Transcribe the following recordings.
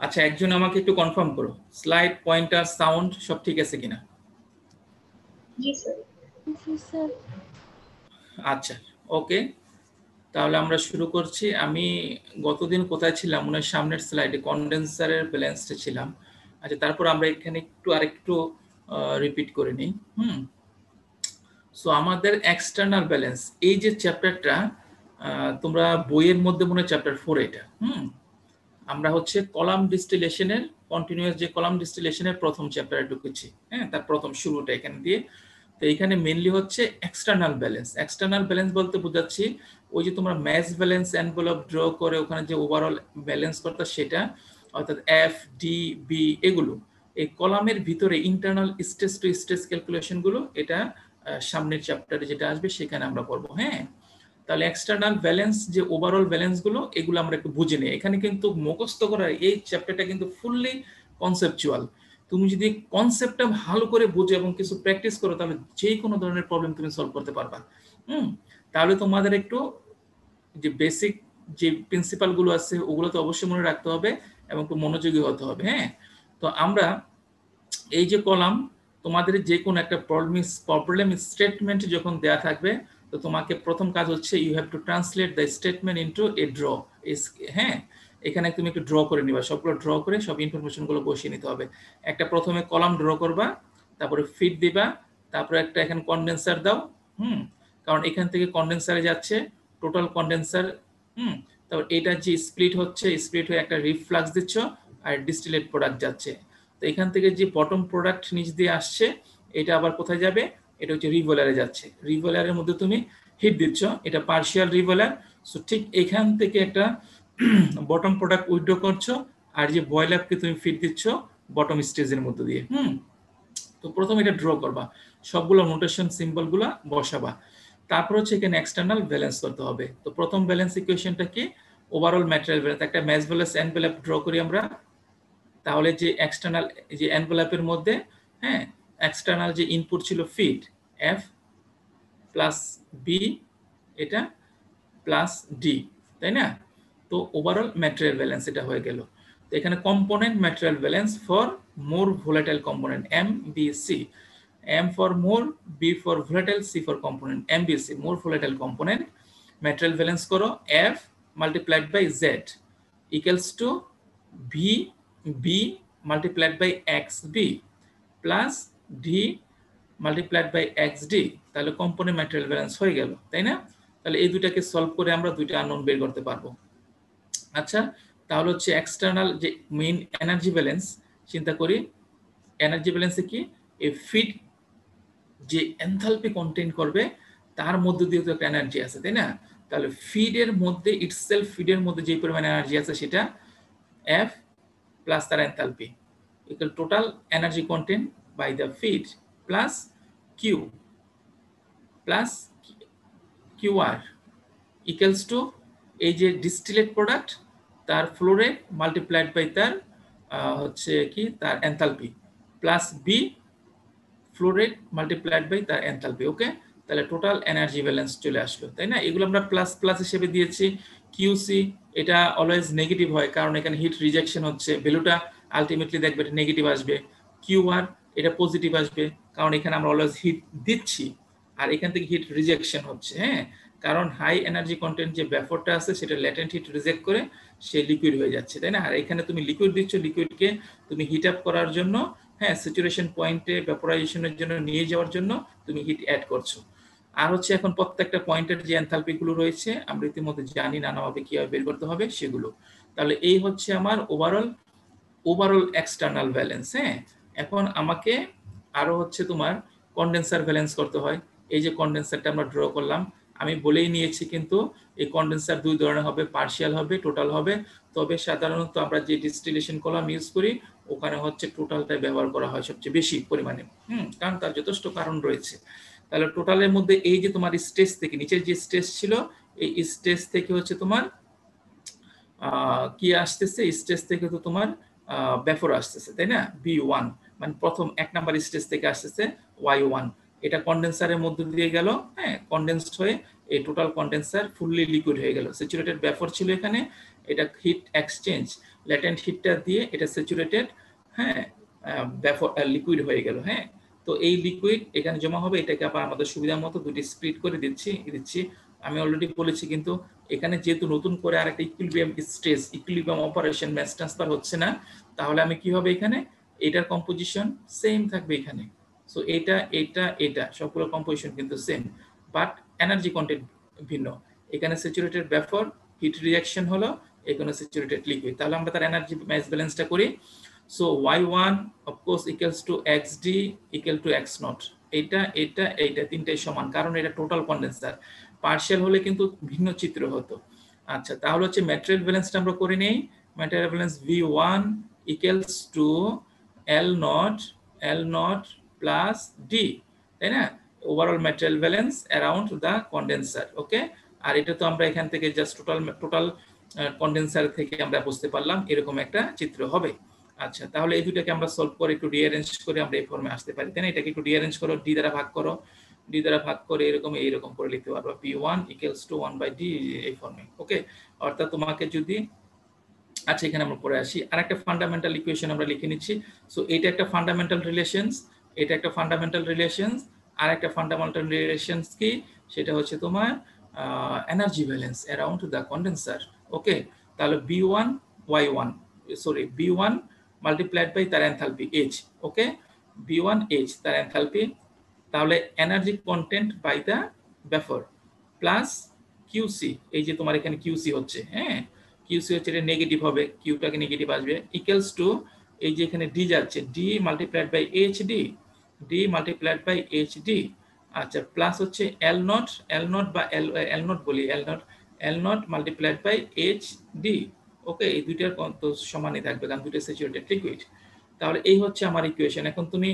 আচ্ছা, একজন আমাকে একটু কনফার্ম করো, স্লাইড, পয়েন্টার, সাউন্ড সব ঠিক আছে কিনা? জি স্যার। জি স্যার। আচ্ছা, ওকে, তাহলে আমরা শুরু করছি। আমি গতদিন কোথায় ছিলাম, মনে হয় সামনের স্লাইডে কনডেন্সারের ব্যালেন্সটা ছিলাম। আচ্ছা, তারপর আমরা এখানে একটু আরেকটু রিপিট করে নিই। সো আমাদের এক্সটার্নাল ব্যালেন্স, এই যে চ্যাপ্টারটা তোমরা বইয়ের মধ্যে মনে হয় চ্যাপ্টার 4 এটা। আমরা হচ্ছে কলাম ডিস্টিলেশনের, কন্টিনিউয়াস যে কলাম ডিস্টিলেশনের প্রথম চ্যাপ্টারে ঢুকেছি। হ্যাঁ, তার প্রথম শুরুটা এখানে দিয়ে। তো এখানে মেইনলি হচ্ছে এক্সটার্নাল ব্যালেন্স। এক্সটার্নাল ব্যালেন্স বলতে বোঝাচ্ছি ওই যে তোমরা ম্যাচ ব্যালেন্স এনভেলপ ড্র করে ওখানে যে ওভারঅল ব্যালেন্স করতে, সেটা অর্থাৎ এফ ডি বি এগুলো এই কলামের ভিতরে internal stage two stage calculation গুলো, এটা সামনের চ্যাপ্টারে যেটা আসবে সেখানে আমরা করবো। হ্যাঁ, তাহলে এক্সটার্নাল ব্যালেন্স যে ওভারঅল ব্যালেন্স গুলো, এগুলো আমরা একটু বুঝে নিই। এখানে কিন্তু মুখস্থ করার এই চ্যাপ্টারটা কিন্তু ফুললি কনসেপচুয়াল। তুমি যদি কনসেপ্টটা ভালো করে বুঝো এবং কিছু প্র্যাকটিস করো, তাহলে যে কোনো ধরনের প্রবলেম তুমি সলভ করতে পারবা। তাহলে তোমাদের একটু যে বেসিক যে প্রিন্সিপাল গুলো আছে ওগুলো তো অবশ্যই মনে রাখতে হবে এবং একটু মনোযোগী হতে হবে। হ্যাঁ, তো আমরা এই যে কলাম, তোমাদের যে কোনো একটা প্রবলেম স্টেটমেন্ট যখন দেয়া থাকবে, তো তোমাকে প্রথম কাজ হচ্ছে you have to translate the statement into a draw. হ্যাঁ, এখানে তুমি একটু ড্র করে নিবা, সবগুলো ড্র করে সব ইনফরমেশন গুলো বসিয়ে নিতে হবে। একটা প্রথমে কলাম ড্র করবা, তারপরে ফিট দিবা, তারপরে একটা এখানে কন্ডেন্সার দাও। কারণ এখান থেকে কন্ডেন্সারে যাচ্ছে টোটাল কন্ডেন্সার। তারপর এটা যে স্প্লিট হচ্ছে, স্প্লিট হয়ে একটা রিফ্লাক্স দিচ্ছ আর ডিস্টিলেট প্রোডাক্ট যাচ্ছে। তো এখান থেকে যে বটম প্রোডাক্ট নিচ দিয়ে আসছে, এটা আবার কোথায় যাবে? এটা হচ্ছে রিভলারে যাচ্ছে। রিভলারের মধ্যে তুমি হিট দিচ্ছ, এটা পার্শিয়াল রিভলার। সো ঠিক এখান থেকে একটা বটম প্রোডাক্ট উইথড্র করছো, আর যে বয়েল আপকে তুমি ফিট দিচ্ছ বটম স্টেজের মধ্যে দিয়ে। তো প্রথমে এটা ড্র করবা, সবগুলো নোটেশন সিম্বল গুলা বসাবা। তারপর হচ্ছে এখানে এক্সটার্নাল ব্যালেন্স করতে হবে। তো প্রথম ব্যালেন্স ইকুয়েশনটা কি? Overall material balance. একটা ম্যাচ ব্যালেন্স এনভেলপ ড্র করি আমরা। তাহলে যে এক্সটার্নাল যে এনভেলপের মধ্যে, হ্যাঁ, এক্সটার্নাল যে ইনপুট ছিল ফিড এফ প্লাস বি, এটা প্লাস ডি, তাই না? তো ওভারঅল ম্যাটেরিয়াল ব্যালেন্স এটা হয়ে গেল। তো এখানে component material balance for more volatile component M B C. M for more, B for volatile, C for component, M B C more volatile component. Material balance করো F multiplied by Z equals to V B multiplied by X B plus D multiplied by X D. তাহলে component material balance হয়ে গেল, তাই না? তাহলে এই দুটাকে solve করে আমরা দুইটা আননোন বের করতে পারবো। আচ্ছা, তাহলে হচ্ছে এক্সটার্নাল যে মেইন এনার্জি ব্যালেন্স, চিন্তা করি এনার্জি ব্যালেন্সে কি, এই ফিড যে এনথালপি কন্টেইন করবে তার মধ্যে দিয়ে তো একটা এনার্জি আছে, তাই না? তাহলে ফিডের মধ্যে ইটসেলফ, ফিডের মধ্যে যে পরিমাণ এনার্জি আছে সেটা এফ প্লাস তার enthalpy equal total energy contain by the feed plus Q plus QR equals to এই যে ডিস্টিলেট প্রোডাক্ট তার ফ্লো রেট মাল্টিপ্লাইড বাই তার হচ্ছে কি তার enthalpy plus B flow rate multiplied by তার এনথালপি। ওকে, তাহলে টোটাল এনার্জি ব্যালেন্স চলে আসলো, তাই না? এগুলো আমরা প্লাস প্লাস হিসেবে দিয়েছি। কিউসি এটা অলওয়েজ নেগেটিভ হয়, কারণ এখানে হিট রিজেকশন হচ্ছে, ভ্যালুটা আলটিমেটলি দেখবে এটা নেগেটিভ আসবে। কিউআর এটা পজিটিভ আসবে, কারণ এখানে আমরা অলওয়েজ হিট দিচ্ছি আর এখান থেকে হিট রিজেকশন হচ্ছে। হ্যাঁ, কারণ হাই এনার্জি কন্টেন্ট যে ব্যাপারটা আছে সেটা ল্যাটেন্ট হিট রিজেক্ট করে সে লিকুইড হয়ে যাচ্ছে, তাই না? আর এখানে তুমি লিকুইড দিচ্ছ, লিকুইডকে তুমি হিট আপ করার জন্য, হ্যাঁ, স্যাচুরেশন পয়েন্টে ভ্যাপোরাইজেশনের জন্য নিয়ে যাওয়ার জন্য তুমি হিট অ্যাড করছো। আর হচ্ছে এখন প্রত্যেকটা পয়েন্টের যে এনথালপি গুলো রয়েছে আমরা ইতিমধ্যে জানি নানাভাবে কিভাবে বের করতে হবে সেগুলো। তাহলে এই হচ্ছে আমার ওভারঅল এক্সটার্নাল ব্যালেন্স। হ্যাঁ, এখন আমাকে আরো হচ্ছে তোমার কন্ডেন্সার ব্যালেন্স করতে হয়। এই যে কন্ডেন্সারটা আমরা ড্র করলাম, আমি বলেই নিয়েছি কিন্তু এই কন্ডেন্সার দুই ধরনের হবে, পার্শিয়াল হবে, টোটাল হবে। তবে সাধারণত আমরা যে ডিস্টিলেশন কলাম ইউজ করি ওখানে হচ্ছে টোটালটা ব্যবহার করা হয় সবচেয়ে বেশি পরিমাণে। কারণ তার যথেষ্ট কারণ রয়েছে। তাহলে টোটালের মধ্যে এই যে তোমার স্টেজ থেকে নিচের যে স্টেজ ছিল, এই স্টেজ থেকে হচ্ছে তোমার কি আসতেছে, স্টেজ থেকে তো তোমার ব্যাফোর আসতেছে, তাই না? বি1 মানে প্রথম এক নাম্বার স্টেজ থেকে আসতেছে Y1, এটা কন্ডেন্সারের মধ্যে দিয়ে গেল। হ্যাঁ, কন্ডেন্সড হয়ে এই টোটাল কন্ডেন্সার ফুললি লিকুইড হয়ে গেল। স্যাচুরেটেড ব্যাফোর ছিল এখানে, এটা হিট এক্সচেঞ্জ ল্যাটেন্ট হিটটা দিয়ে এটা স্যাচুরেটেড, হ্যাঁ, লিকুইড হয়ে গেল। হ্যাঁ, তো এই লিকুইড এখানে জমা হবে, এটাকে আবার আমাদের সুবিধা মতো দুটি স্প্লিট করে দিচ্ছি। আমি অলরেডি বলেছি, কিন্তু এখানে যেহেতু নতুন করে আরেকটা equilibrium stress, equilibrium operation, mass transfer হচ্ছে না, তাহলে আমি কি হবে এখানে এটার কম্পোজিশন সেম থাকবে এখানে। সো এটা সবগুলো কম্পোজিশন কিন্তু সেম, বাট এনার্জি কন্টেন্ট ভিন্ন। এখানে স্যাচুরেটেড ভেপর, হিট রিঅ্যাকশন হলো, এখানে স্যাচুরেটেড লিকুইড। তাহলে আমরা তার এনার্জি মাস ব্যালেন্সটা করি। So y1 of course equals to xd equal to x naught। এটা তিনটাই সমান, কারণ এটা টোটাল কন্ডেন্সার। পার্শিয়াল হলে কিন্তু ভিন্ন চিত্র হতো। আচ্ছা, তাহলে হচ্ছে ম্যাটেরিয়াল ব্যালেন্সটা আমরা করে নেই। Material balance v1 equals to l naught plus d, তাই না? Overall material balance around the condenser. Okay, আর এটা তো আমরা এখান থেকে জাস্ট টোটাল কন্ডেন্সার থেকে আমরা বুঝতে পারলাম এরকম একটা চিত্র হবে। আচ্ছা, তাহলে এই দুটাকে আমরা সলভ করে একটু রিঅ্যারেঞ্জ করে আমরা এই ফর্মে আসতে পারি, তাই না? এটাকে একটু রিঅ্যারেঞ্জ করো, ডি দ্বারা ভাগ করো, ডি দ্বারা ভাগ করে এইরকম করে লিখতে পারবো, p1 equals to 1/d এই ফর্মে। ওকে, অর্থাৎ তোমাকে যদি, আচ্ছা এখানে আমরা পড়ে আসি, আর একটা ফান্ডামেন্টাল ইকুয়েশন আমরা লিখে নিচ্ছি। সো এটা একটা ফান্ডামেন্টাল রিলেশনস, এটা একটা ফান্ডামেন্টাল রিলেশনস, আর একটা ফান্ডামেন্টাল রিলেশনস কি, সেটা হচ্ছে তোমার energy balance around the condenser. Okay, তাহলে b1 y1 sorry b1 multiplied by তার enthalpy h। Okay, b1 h তার এনথালপি, তাহলে energy content by the vapour plus QC, এই যে তোমার এখানে QC হচ্ছে, হ্যাঁ QC হচ্ছে, এটা নেগেটিভ হবে, কিউটাকে নেগেটিভ আসবে, ইকুয়ালস টু এই যে এখানে ডি যাচ্ছে, D multiplied by D multiplied by HD. আচ্ছা, প্লাস হচ্ছে এল নট বা এল নট বলি, L not multiplied by HD. Okay, এই দুইটার তো সমানই থাকবে, কারণ দুটো স্যাচুরেটেড লিকুইড। তাহলে এই হচ্ছে আমার ইকুয়েশন। এখন তুমি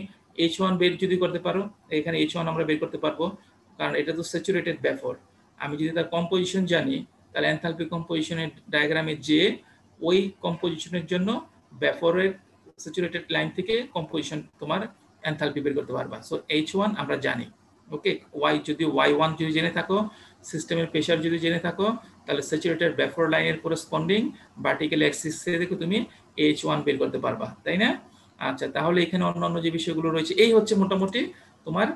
H1 বের যদি করতে পারো, এখানে H1 আমরা বের করতে পারবো, কারণ এটা তো স্যাচুরেটেড ভেপর। আমি যদি তার কম্পোজিশন জানি, তাহলে এনথালপি কম্পোজিশনের ডায়াগ্রামে যে ওই কম্পোজিশনের জন্য ভেপরের স্যাচুরেটেড লাইন থেকে কম্পোজিশন তোমার এনথালপি বের করতে পারবা। সো H1 আমরা জানি। ওকে, y1 যদি জেনে থাকো, সিস্টেমের প্রেসার যদি জেনে থাকো, তাহলে স্যাচুরেটেড ভেপর লাইনের করেসপন্ডিং ভার্টিক্যাল অ্যাক্সিসে দেখে তুমি H1 বের করতে পারবা, তাই না? আচ্ছা, তাহলে এখানে অন্যান্য যে বিষয়গুলো রয়েছে, এই হচ্ছে মোটামুটি তোমার।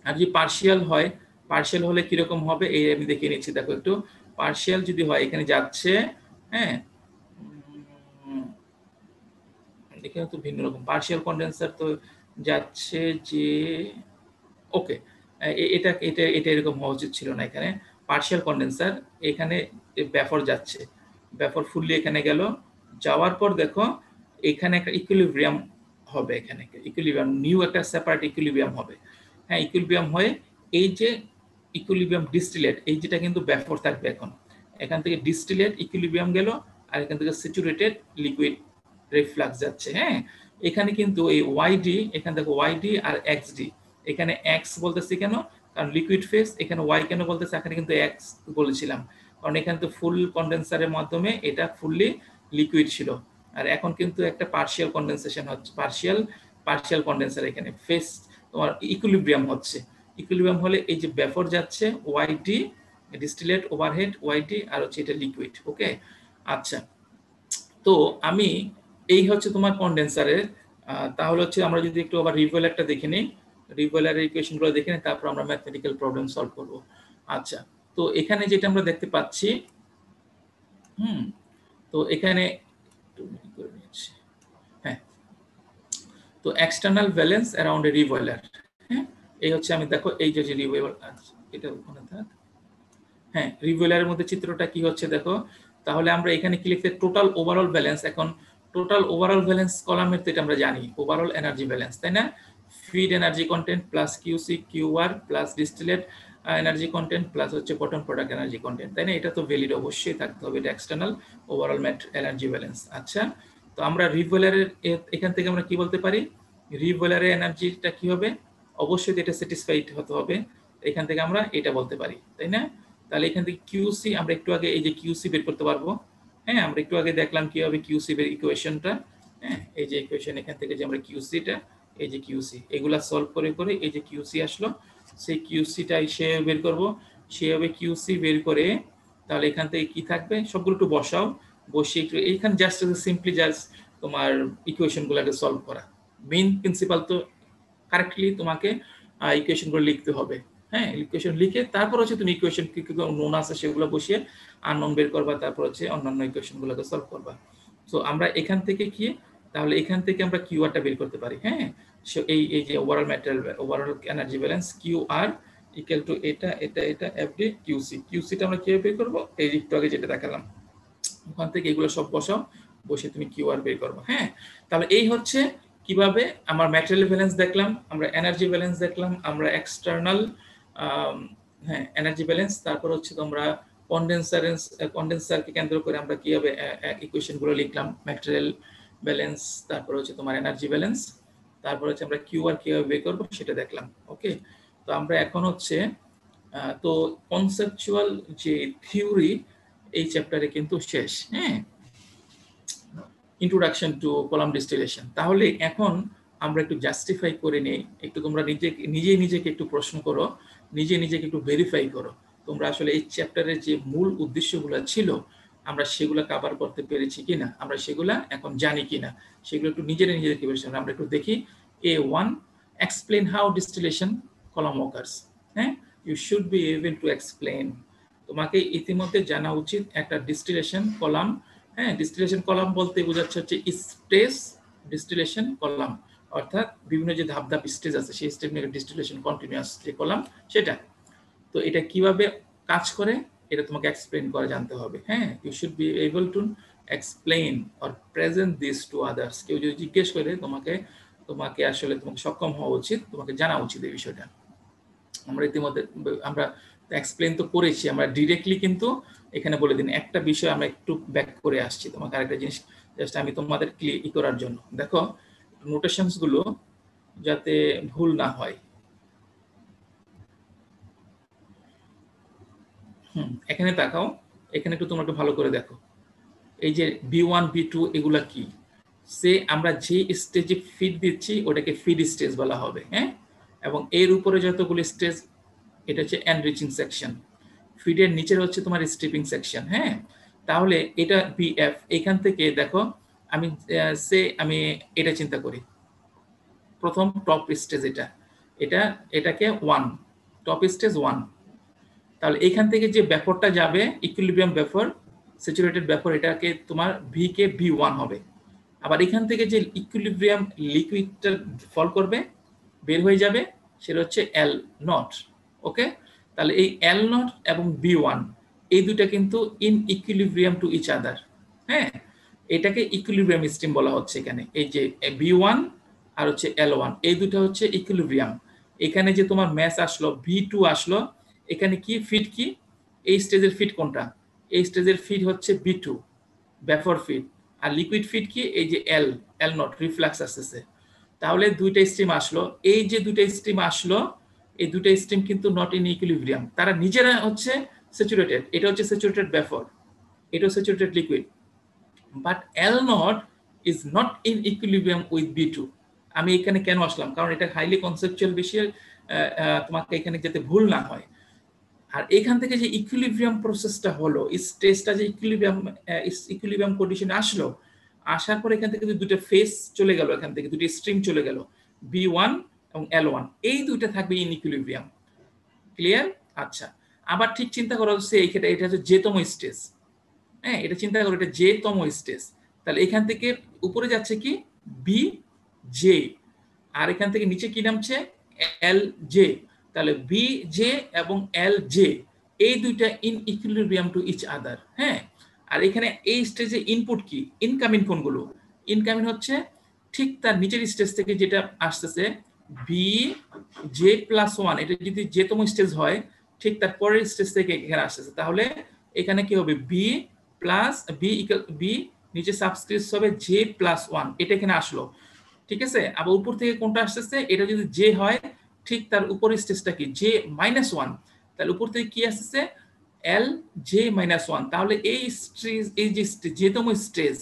আর যদি পার্শিয়াল হয়, পার্শিয়াল হলে কিরকম হবে এই আমি দেখিয়ে নিচ্ছি। দেখো একটু, পার্শিয়াল যদি হয়, এখানে যাচ্ছে, হ্যাঁ এখানে তো ভিন্ন রকম পার্শিয়াল কন্ডেন্সার তো যাচ্ছে যে, ওকে এটা এটা এটা এরকম হওয়া উচিত ছিল না। এখানে পার্শিয়াল কন্ডেন্সার, এখানে ভেপর যাচ্ছে, ভেপর ফুললি এখানে গেল, যাওয়ার পর দেখো এখানে একটা ইকুইলিব্রিয়াম হবে, এখানে ইকুইলিব্রিয়াম, নিউ একটা সেপারেট ইকুইলিব্রিয়াম হবে। হ্যাঁ, ইকুইলিব্রিয়াম হয়ে এই যে ইকুইলিব্রিয়াম ডিস্টিলেট, এই যেটা কিন্তু ভেপর থাকবে, এখান থেকে ডিস্টিলেট ইকুইলিব্রিয়াম গেল, আর এখান থেকে স্যাচুরেটেড লিকুইড রিফ্লাক্স যাচ্ছে। হ্যাঁ, এখানে কিন্তু এই ওয়াইডি, এখানে দেখো ওয়াইডি আর এক্সডি, এখানে এক্স বলতেছি কেন, কারণ লিকুইড ফেজ, এখানে ওয়াই কেন বলতেছে, এখানে কিন্তু এক্স বলেছিলাম, কারণ এখানে তো ফুল কন্ডেন্সারের মাধ্যমে এটা ফুললি লিকুইড ছিল, আর এখন কিন্তু একটা পার্শিয়াল কন্ডেনসেশন হচ্ছে, পার্শিয়াল কন্ডেন্সার, এখানে ফেজ তোমার ইকুইলিব্রিয়াম হচ্ছে। ইকুইলিব্রিয়াম হলে এই যে ভেপর যাচ্ছে ওয়াইডি, ডিস্টিলেট ওভারহেড ওয়াইডি, আর হচ্ছে এটা লিকুইড। ওকে, আচ্ছা, তো আমি এই হচ্ছে তোমার কন্ডেন্সারের। তাহলে হচ্ছে আমরা যদি একটু আবার রিভয়েলারটা দেখে নিই, রিভয়েলারের ইকুয়েশনগুলো দেখে নিই, তারপর আমরা ম্যাথমেটিক্যাল প্রবলেম সলভ করব। আচ্ছা, তো এখানে যেটা আমরা দেখতে পাচ্ছি, তো এখানে হ্যাঁ, তো এক্সটার্নাল ব্যালেন্স অ্যারাউন্ড এ রিভয়েলার। হ্যাঁ, এই হচ্ছে, আমি দেখো এই যে রিভয়েলার, এটা ওখানে থাক, হ্যাঁ রিভয়েলারের মধ্যে চিত্রটা কি হচ্ছে দেখো। তাহলে আমরা এখানে কি লিখতে, টোটাল ওভারঅল ব্যালেন্স, এখন টোটাল ওভারঅল ব্যালেন্স কলামের তো এটা আমরা জানি ওভারঅল এনার্জি ব্যালেন্স, তাই না? Feed energy content plus QC QR plus distillate energy content plus হচ্ছে কটন প্রোডাক্ট এনার্জি কন্টেন্ট, তাই না? এটা তো ভ্যালিড অবশ্যই থাকতে হবে, এটা এক্সটার্নাল ওভারঅল এনার্জি ব্যালেন্স। আচ্ছা, তো আমরা রিভয়েলারের এখান থেকে আমরা কি বলতে পারি, রিভয়েলারের এনার্জিটা কি হবে, অবশ্যই এটা স্যাটিসফাইড হতে হবে, এখান থেকে আমরা এটা বলতে পারি, তাই না? তাহলে এখান থেকে কিউসি আমরা একটু আগে এই যে কিউসি বের করতে পারবো। হ্যাঁ, আমরা একটু আগে দেখলাম কিভাবে কিউসি বের ইকুয়েশনটা, হ্যাঁ এই যে ইকুয়েশন, এখান থেকে যে আমরা কিউসিটা, এই যে কিউসি, এগুলা সলভ করে করে এই যে কিউসি আসলো, সেই কিউসিটাই সে বের করব, সেভাবে কিউসি বের করে, তাহলে এখান থেকে কি থাকবে, সবগুলো একটু বসাও, বসিয়ে একটু এইখানে জাস্ট সিম্পলি জাস্ট তোমার ইকুয়েশনগুলোকে সলভ করা। মেইন প্রিন্সিপাল তো কারেক্টলি তোমাকে ইকুয়েশনগুলো লিখতে হবে। হ্যাঁ, ইকুয়েশন লিখে তারপর হচ্ছে তুমি ইকুয়েশন কি কি নোন আছে সেগুলো বসিয়ে আননোন বের করবা, তারপর হচ্ছে অন্যান্য ইকুয়েশনগুলোকে সলভ করবা। সো আমরা এখান থেকে কি, তাহলে এখান থেকে আমরা কিউআরটা বের করতে পারি। হ্যাঁ, সো এই যে overall material overall energy balance QR equal to এটা এফডি কিউসি। কিউসিটা আমরা কিভাবে বের করব, এই একটু আগে যেটা দেখালাম ওখান থেকে এগুলো সব বসাও, বসে তুমি কিউআর বের করবো। হ্যাঁ, তাহলে এই হচ্ছে কিভাবে আমার ম্যাটেরিয়াল ব্যালেন্স দেখলাম, আমরা এনার্জি ব্যালেন্স দেখলাম, আমরা এক্সটার্নাল হ্যাঁ এনার্জি ব্যালেন্স, তারপর হচ্ছে তোমরা কন্ডেন্সারকে কেন্দ্র করে আমরা কিভাবে ইকুয়েশনগুলো লিখলাম, ম্যাটেরিয়াল ব্যালেন্স, তারপর হচ্ছে তোমার এনার্জি ব্যালেন্স, তারপর হচ্ছে আমরা কিউআর কিভাবে বের করবো সেটা দেখলাম। ওকে, তো আমরা এখন হচ্ছে তো কনসেপচুয়াল যে থিওরি এই চ্যাপ্টারে কিন্তু শেষ। হ্যাঁ, ইন্ট্রোডাকশন টু কলাম ডিস্টিলেশন। তাহলে এখন আমরা একটু জাস্টিফাই করে নেই, একটু তোমরা নিজেকে একটু প্রশ্ন করো, নিজেকে একটু ভেরিফাই করো তোমরা আসলে এই চ্যাপ্টারের যে মূল উদ্দেশ্যগুলো ছিল আমরা সেগুলো কভার করতে পেরেছি কিনা, আমরা সেগুলা এখন জানি কিনা, সেগুলো একটু নিজেদেরকে প্রশ্ন আমরা একটু দেখি। A1, explain how distillation column occurs. হ্যাঁ, you should be able to explain, তোমাকে ইতিমধ্যে জানা উচিত একটা ডিস্টিলেশন কলাম। হ্যাঁ, ডিস্টিলেশন কলাম বলতে বোঝাচ্ছে হচ্ছে স্টেজ ডিস্টিলেশন কলাম, অর্থাৎ বিভিন্ন যে ধাপ স্টেজ আছে সেই স্টেজ নিয়ে ডিস্টিলেশন কন্টিনিউয়াস যে কলাম সেটা। তো এটা কিভাবে কাজ করে এটা তোমাকে এক্সপ্লেইন করে জানতে হবে। হ্যাঁ, you should be able to explain or present this to others. কেউ যদি জিজ্ঞেস করে তোমাকে আসলে তোমাকে সক্ষম হওয়া উচিত, তোমাকে জানা উচিত এই বিষয়টা। আমরা ইতিমধ্যে আমরা এক্সপ্লেইন তো করেছি, আমরা ডিরেক্টলি কিন্তু এখানে বলে দিন একটা বিষয় আমরা একটু ব্যাক করে আসছি, তোমাকে আরেকটা জিনিস জাস্ট আমি তোমাদের ক্লিয়ার করার জন্য। দেখো নোটেশনস গুলো যাতে ভুল না হয়। এখানে তাকাও, এখানে একটু তোমরা একটু ভালো করে দেখো, এই যে B1 B2 এগুলা কি, সে আমরা যে স্টেজে ফিড দিচ্ছি ওটাকে ফিড স্টেজ বলা হবে। হ্যাঁ, এবং এর উপরে যতগুলো স্টেজ এটা হচ্ছে এনরিচিং সেকশন, ফিডের নিচের হচ্ছে তোমার স্ট্রিপিং সেকশন। হ্যাঁ, তাহলে এটা BF, এখান থেকে দেখো আমি এটা চিন্তা করি, প্রথম টপ স্টেজ এটাকে 1 টপ স্টেজ 1, তাহলে এখান থেকে যে ব্যাপারটা যাবে ইকুইলিব্রিয়াম ব্যাপার স্যাচুরেটেড ব্যাপার এটাকে তোমার ভি কে B1 হবে। আবার এখান থেকে যে ইকুইলিব্রিয়াম লিকুইডটা ফল করবে বের হয়ে যাবে সেটা হচ্ছে L0। ওকে, তাহলে এই L0 এবং B1 এই দুটো কিন্তু in equilibrium to each other. হ্যাঁ, এটাকে ইকুইলিব্রিয়াম স্ট্রিম বলা হচ্ছে এখানে। এই যে B1 আর হচ্ছে L1 এই দুটো হচ্ছে ইকুইলিব্রিয়াম। এখানে যে তোমার ম্যাস আসলো V2 আসলো, এখানে কি ফিড কি, এই স্টেজের ফিড কোনটা, এই স্টেজের ফিড হচ্ছে B2 ব্যাফর ফিড, আর লিকুইড ফিড কি এই যে L0 রিফ্লাক্স আসতেছে। তাহলে দুইটা স্ট্রিম আসলো, এই যে দুইটা স্ট্রিম আসলো এই দুইটা স্ট্রিম কিন্তু নট ইন ইকুইলিব্রিয়াম, তারা নিজেরা হচ্ছে স্যাচুরেটেড, এটা হচ্ছে স্যাচুরেটেড ব্যাফর, এটা saturated liquid, but L0 is not in equilibrium with B2। আমি এখানে কেন আসলাম, কারণ এটা হাইলি কনসেপচুয়াল বিষয়, তোমাকে এখানে যাতে ভুল না হয়। আর এখান থেকে যে ইকুইলিব্রিয়াম প্রসেসটা হলো, স্টেজটা যে ইকুইলিব্রিয়াম কন্ডিশনে আসলো, আসার পর এখান থেকে দুটো ফেজ চলে গেল, এখান থেকে দুটো স্ট্রিম চলে গেল B1 এবং L1, এই দুইটা থাকবে ইন ইকুইলিব্রিয়াম। ক্লিয়ার? আচ্ছা, আবার ঠিক চিন্তা করা হচ্ছে এটা হচ্ছে জেতম স্টেজ। হ্যাঁ, এটা চিন্তা করো এটা জেতম স্টেজ, তাহলে এখান থেকে উপরে যাচ্ছে কি BJ, আর এখান থেকে নিচে কি নামছে LJ, তাহলে BJ এবং LJ এই দুইটা in equilibrium to each other. হ্যাঁ, আর এখানে এই স্টেজে ইনপুট কি, ইনকামিং কোনগুলো, ইনকামিং হচ্ছে ঠিক তার নিচের স্টেজ থেকে যেটা আসতেছে BJ+1, এটা যদি যেতম স্টেজ হয় ঠিক তার পরের স্টেজ থেকে এখানে আসতেছে, তাহলে এখানে কি হবে B নিচে সাবস্ক্রিপ্ট হবে J+1, এটা এখানে আসলো। ঠিক আছে, আবার উপর থেকে কোনটা আসতেছে, এটা যদি J হয় ঠিক তার উপরের স্টেজটা কি J-1, তাহলে উপর থেকে কি আসছে LJ-1, তাহলে এই স্টেজ এই যে যেতম স্টেজ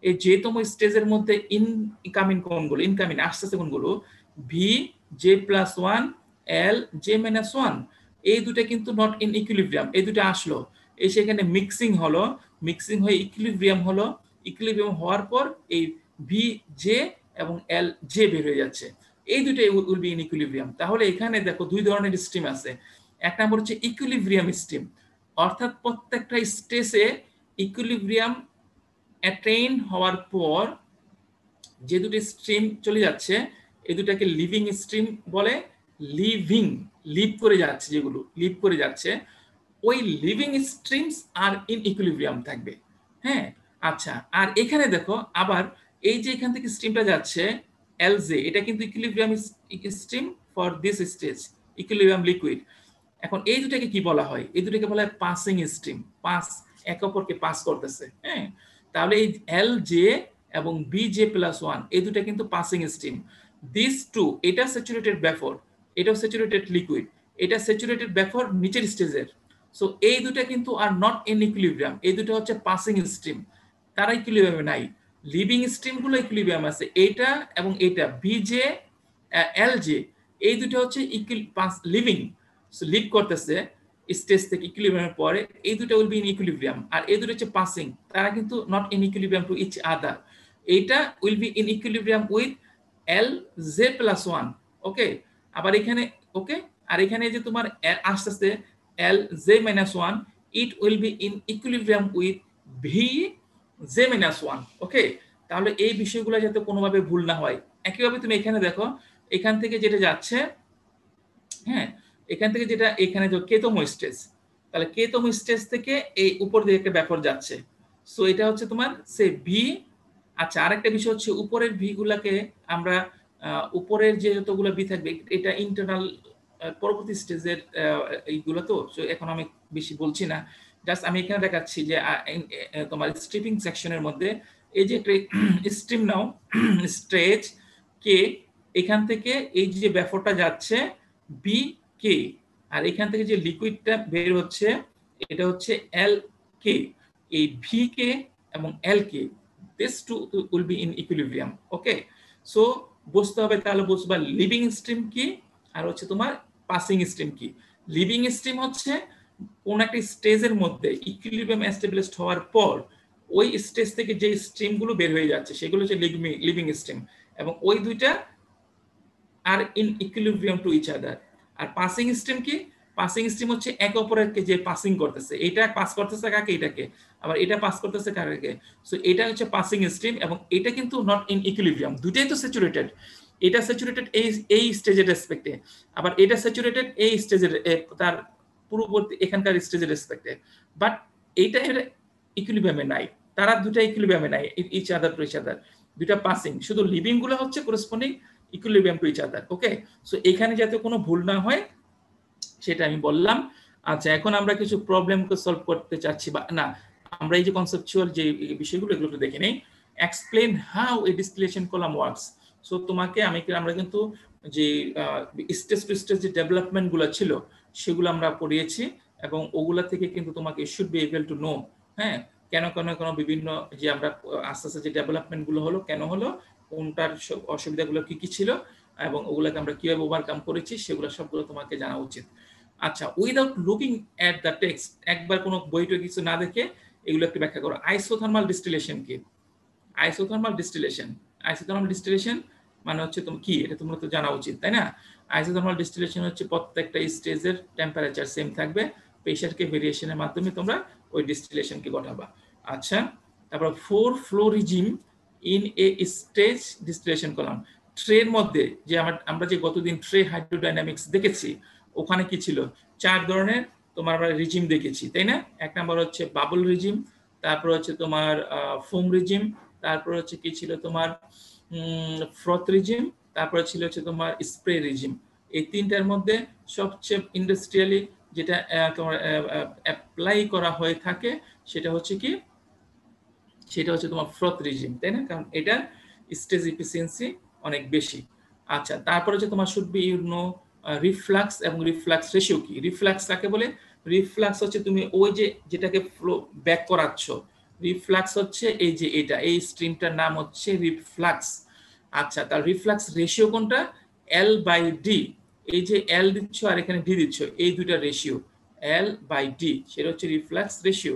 এই যেতম স্টেজের মধ্যে ইনকামিং কোনগুলো, ইনকামিং আসতেছে কোনগুলো BJ+1 LJ-1, এই দুটো কিন্তু নট ইন ইকুইলিব্রিয়াম, এই দুটো আসলো এসে এখানে মিক্সিং হলো, মিক্সিং হয়ে ইকুইলিব্রিয়াম হলো, ইকুইলিব্রিয়াম হওয়ার পর এই ভি জে এবং এল জে বের হয়ে যাচ্ছে, এই দুটোই উইল বি ইন ইকুইলিব্রিয়াম। তাহলে এখানে দেখো দুই ধরনের স্ট্রিম আছে। এক নম্বর হচ্ছে ইকুইলিব্রিয়াম স্ট্রিম, অর্থাৎ প্রত্যেকটা স্টেজে ইকুইলিব্রিয়াম অ্যাটেইন হওয়ার পর যে দুটি স্ট্রিম চলে যাচ্ছে এই দুটাকে লিভিং স্ট্রিম বলে। লিভ করে যাচ্ছে, যেগুলো লিভ করে যাচ্ছে ওই লিভিং স্ট্রিমস আর ইন ইকুইলিব্রিয়াম থাকবে। হ্যাঁ, আচ্ছা, আর এখানে দেখো আবার এই যে এখান থেকে স্ট্রিমটা যাচ্ছে এলজে, এটা কিন্তু equilibrium stream for this stage, equilibrium liquid. এখন এই দুটাকে কি বলা হয়? এই দুটাকে বলা হয় পাসিং স্ট্রিম, পাস, একে অপরকে পাস করতেছে। হ্যাঁ, তাহলে এই এল জে এবং বি জে প্লাস ওয়ান এই দুটা কিন্তু পাসিং স্ট্রিম। দিস টু, এটা স্যাচুরেটেড ভেপর, এটাও স্যাচুরেটেড লিকুইড, এটা স্যাচুরেটেড ভেপর নিচের স্টেজের। সো এই দুটা কিন্তু আর নট ইন ইকুইলিব্রিয়াম, এই দুটো হচ্ছে পাসিং স্ট্রিম, তারা ইকুইলিব্রিয়ামে নাই। লিভিং স্ট্রিম গুলো ইকুইলিব্রিয়াম আছে, এইটা এবং এইটা বি জে এল জে, এই দুটো হচ্ছে লিভিং, লিভ করতেছে স্টেজ থেকে ইকুইলিব্রিয়ামের পরে, এই দুটো উইল বি ইন ইকুইলিব্রিয়াম। আর এই দুটো হচ্ছে পাসিং, তারা কিন্তু not in equilibrium to each other. এইটা will be in equilibrium with L J plus one. Okay, আবার এখানে ওকে, আর এখানে যে তোমার আস্তে আস্তে L J minus one, it will be in equilibrium with V J minus one. Okay, তাহলে এই বিষয়গুলো যাতে কোনোভাবে ভুল না হয়। একইভাবে তুমি এখানে দেখো, এখান থেকে যেটা যাচ্ছে, হ্যাঁ, এখান থেকে যেটা এখানে তো কেতম স্টেজ, তাহলে কেতম স্টেজ থেকে এই উপর দিকে একটা ব্যাপার যাচ্ছে। সো এটা হচ্ছে তোমার সে ভি। আচ্ছা, আরেকটা বিষয় হচ্ছে উপরের ভি গুলাকে আমরা উপরের যে যতগুলো ভি থাকবে এটা ইন্টারনাল পরবর্তী স্টেজের এইগুলো, তো এখন আমি বেশি বলছি না, জাস্ট আমি এখানে দেখাচ্ছি যে তোমার স্ট্রিপিং সেকশনের মধ্যে এই যে একটা স্ট্রিম নাও স্টেজ কে, এখান থেকে এই যে ব্যাপারটা যাচ্ছে বি কে, আর এখান থেকে যে লিকুইডটা বের হচ্ছে এটা হচ্ছে এল কে। এই ভি কে এবং L K, this two will be in equilibrium. Okay, so বুঝতে হবে, তাহলে বুঝবা লিভিং স্ট্রিম কি আর হচ্ছে তোমার পাসিং স্ট্রিম কি। লিভিং স্ট্রিম হচ্ছে কোন একটা স্টেজের মধ্যে ইকুইলিব্রিয়াম এস্টাবলিশড হওয়ার পর ওই স্টেজ থেকে যে স্ট্রিমগুলো বের হয়ে যাচ্ছে সেগুলো হচ্ছে লিভিং স্ট্রিম, এবং ওই দুইটা are in equilibrium to each other. আর পাসিং স্ট্রিম কি? পাসিং স্ট্রিম হচ্ছে এক অপরকে যে পাসিং করতেছে, এটা পাস করতেছে কাকে? এটাকে, আবার এটা পাস করতেছে কাকে? সো এটা হচ্ছে পাসিং স্ট্রিম, এবং এটা কিন্তু নট ইন ইকুইলিব্রিয়াম, দুটাই তো স্যাচুরেটেড। এটা স্যাচুরেটেড এই স্টেজের রেসপেক্টে, আবার এটা স্যাচুরেটেড এই স্টেজের তার পূর্ববর্তী এখানকার স্টেজের রেসপেক্টে, বাট এইটা ইকুইলিব্রিয়ামে নাই, তারা দুটা ইকুইলিব্রিয়ামে নাই each other to each other, দুটা পাসিং, শুধু লিভিং গুলো হচ্ছে corresponding equilibrium to each other. Okay, so এখানে যাতে কোনো ভুল না হয় সেটা আমি বললাম। আচ্ছা, এখন আমরা কিছু প্রবলেমকে সলভ করতে চাচ্ছি, বা না, আমরা এই যে কনসেপচুয়াল যে বিষয়গুলো এগুলো একটু দেখে নেই। Explain how A distillation column works. So তোমাকে আমরা কিন্তু যে স্টেজ টু স্টেজ যে ডেভেলপমেন্ট গুলো ছিল সেগুলো আমরা পড়িয়েছি, এবং ওগুলা থেকে কিন্তু তোমাকে should be able to know, হ্যাঁ, কেন কেন কেন বিভিন্ন যে আমরা আস্তে আস্তে যে ডেভেলপমেন্ট গুলো হলো, কেন হলো, কোনটার অসুবিধাগুলো কি কি ছিল, এবং ওগুলোকে আমরা কিভাবে ওভারকাম করেছি, সেগুলো সবগুলো তোমাকে জানা উচিত। আচ্ছা, without looking at the text, একবার কোনো বইটা কিছু না দেখে এগুলো একটু ব্যাখ্যা করো। আইসোথার্মাল ডিস্টিলেশন কি? আইসোথার্মাল ডিস্টিলেশন মানে হচ্ছে তুমি কি, এটা তোমরা তো জানা উচিত, তাই না? আইসোথার্মাল ডিস্টিলেশন হচ্ছে প্রত্যেকটা স্টেজের টেম্পারেচার সেম থাকবে, প্রেসারকে ভেরিয়েশনের মাধ্যমে তোমরা ওই ডিস্টিলেশনকে ঘটাবা। আচ্ছা, তারপর 4 flow regime in a stage distillation column. ট্রের মধ্যে যে আমরা যে গতদিন ট্রে হাইড্রোডাইনামিক্স দেখেছি, ওখানে কি ছিল? 4 ধরনের তোমার আমরা রিজিম দেখেছি, তাই না? এক নাম্বার হচ্ছে বাবল রিজিম, তারপর হচ্ছে তোমার ফোম রিজিম, তারপর হচ্ছে কি ছিল তোমার ফ্রথ রিজিম, তারপর ছিল হচ্ছে তোমার স্প্রে রিজিম। এই তিনটার মধ্যে সবচেয়ে ইন্ডাস্ট্রিয়ালি যেটা তোমার অ্যাপ্লাই করা হয়ে থাকে সেটা হচ্ছে কি, সেটা হচ্ছে তোমার ফ্রথ রিজিম, তাই না? কারণ এটা স্টেজ এফিসিয়েন্সি অনেক বেশি। আচ্ছা, তারপর হচ্ছে তোমার should be you know reflux এবং রিফ্লাক্স রেশিও কি। রিফ্লাক্স কাকে বলে? রিফ্লাক্স হচ্ছে তুমি ওই যে যেটাকে ফ্লো ব্যাক করাচ্ছ, রিফ্লাক্স হচ্ছে এই যে এটা, এই স্ট্রিমটার নাম হচ্ছে রিফ্লাক্স। আচ্ছা, তার রিফ্লাক্স রেশিও কোনটা? L by D. এই যে এল দিচ্ছ আর এখানে ডি দিচ্ছ, এই দুইটা রেশিও এল বাই ডি, সেটা হচ্ছে রিফ্লাক্স রেশিও।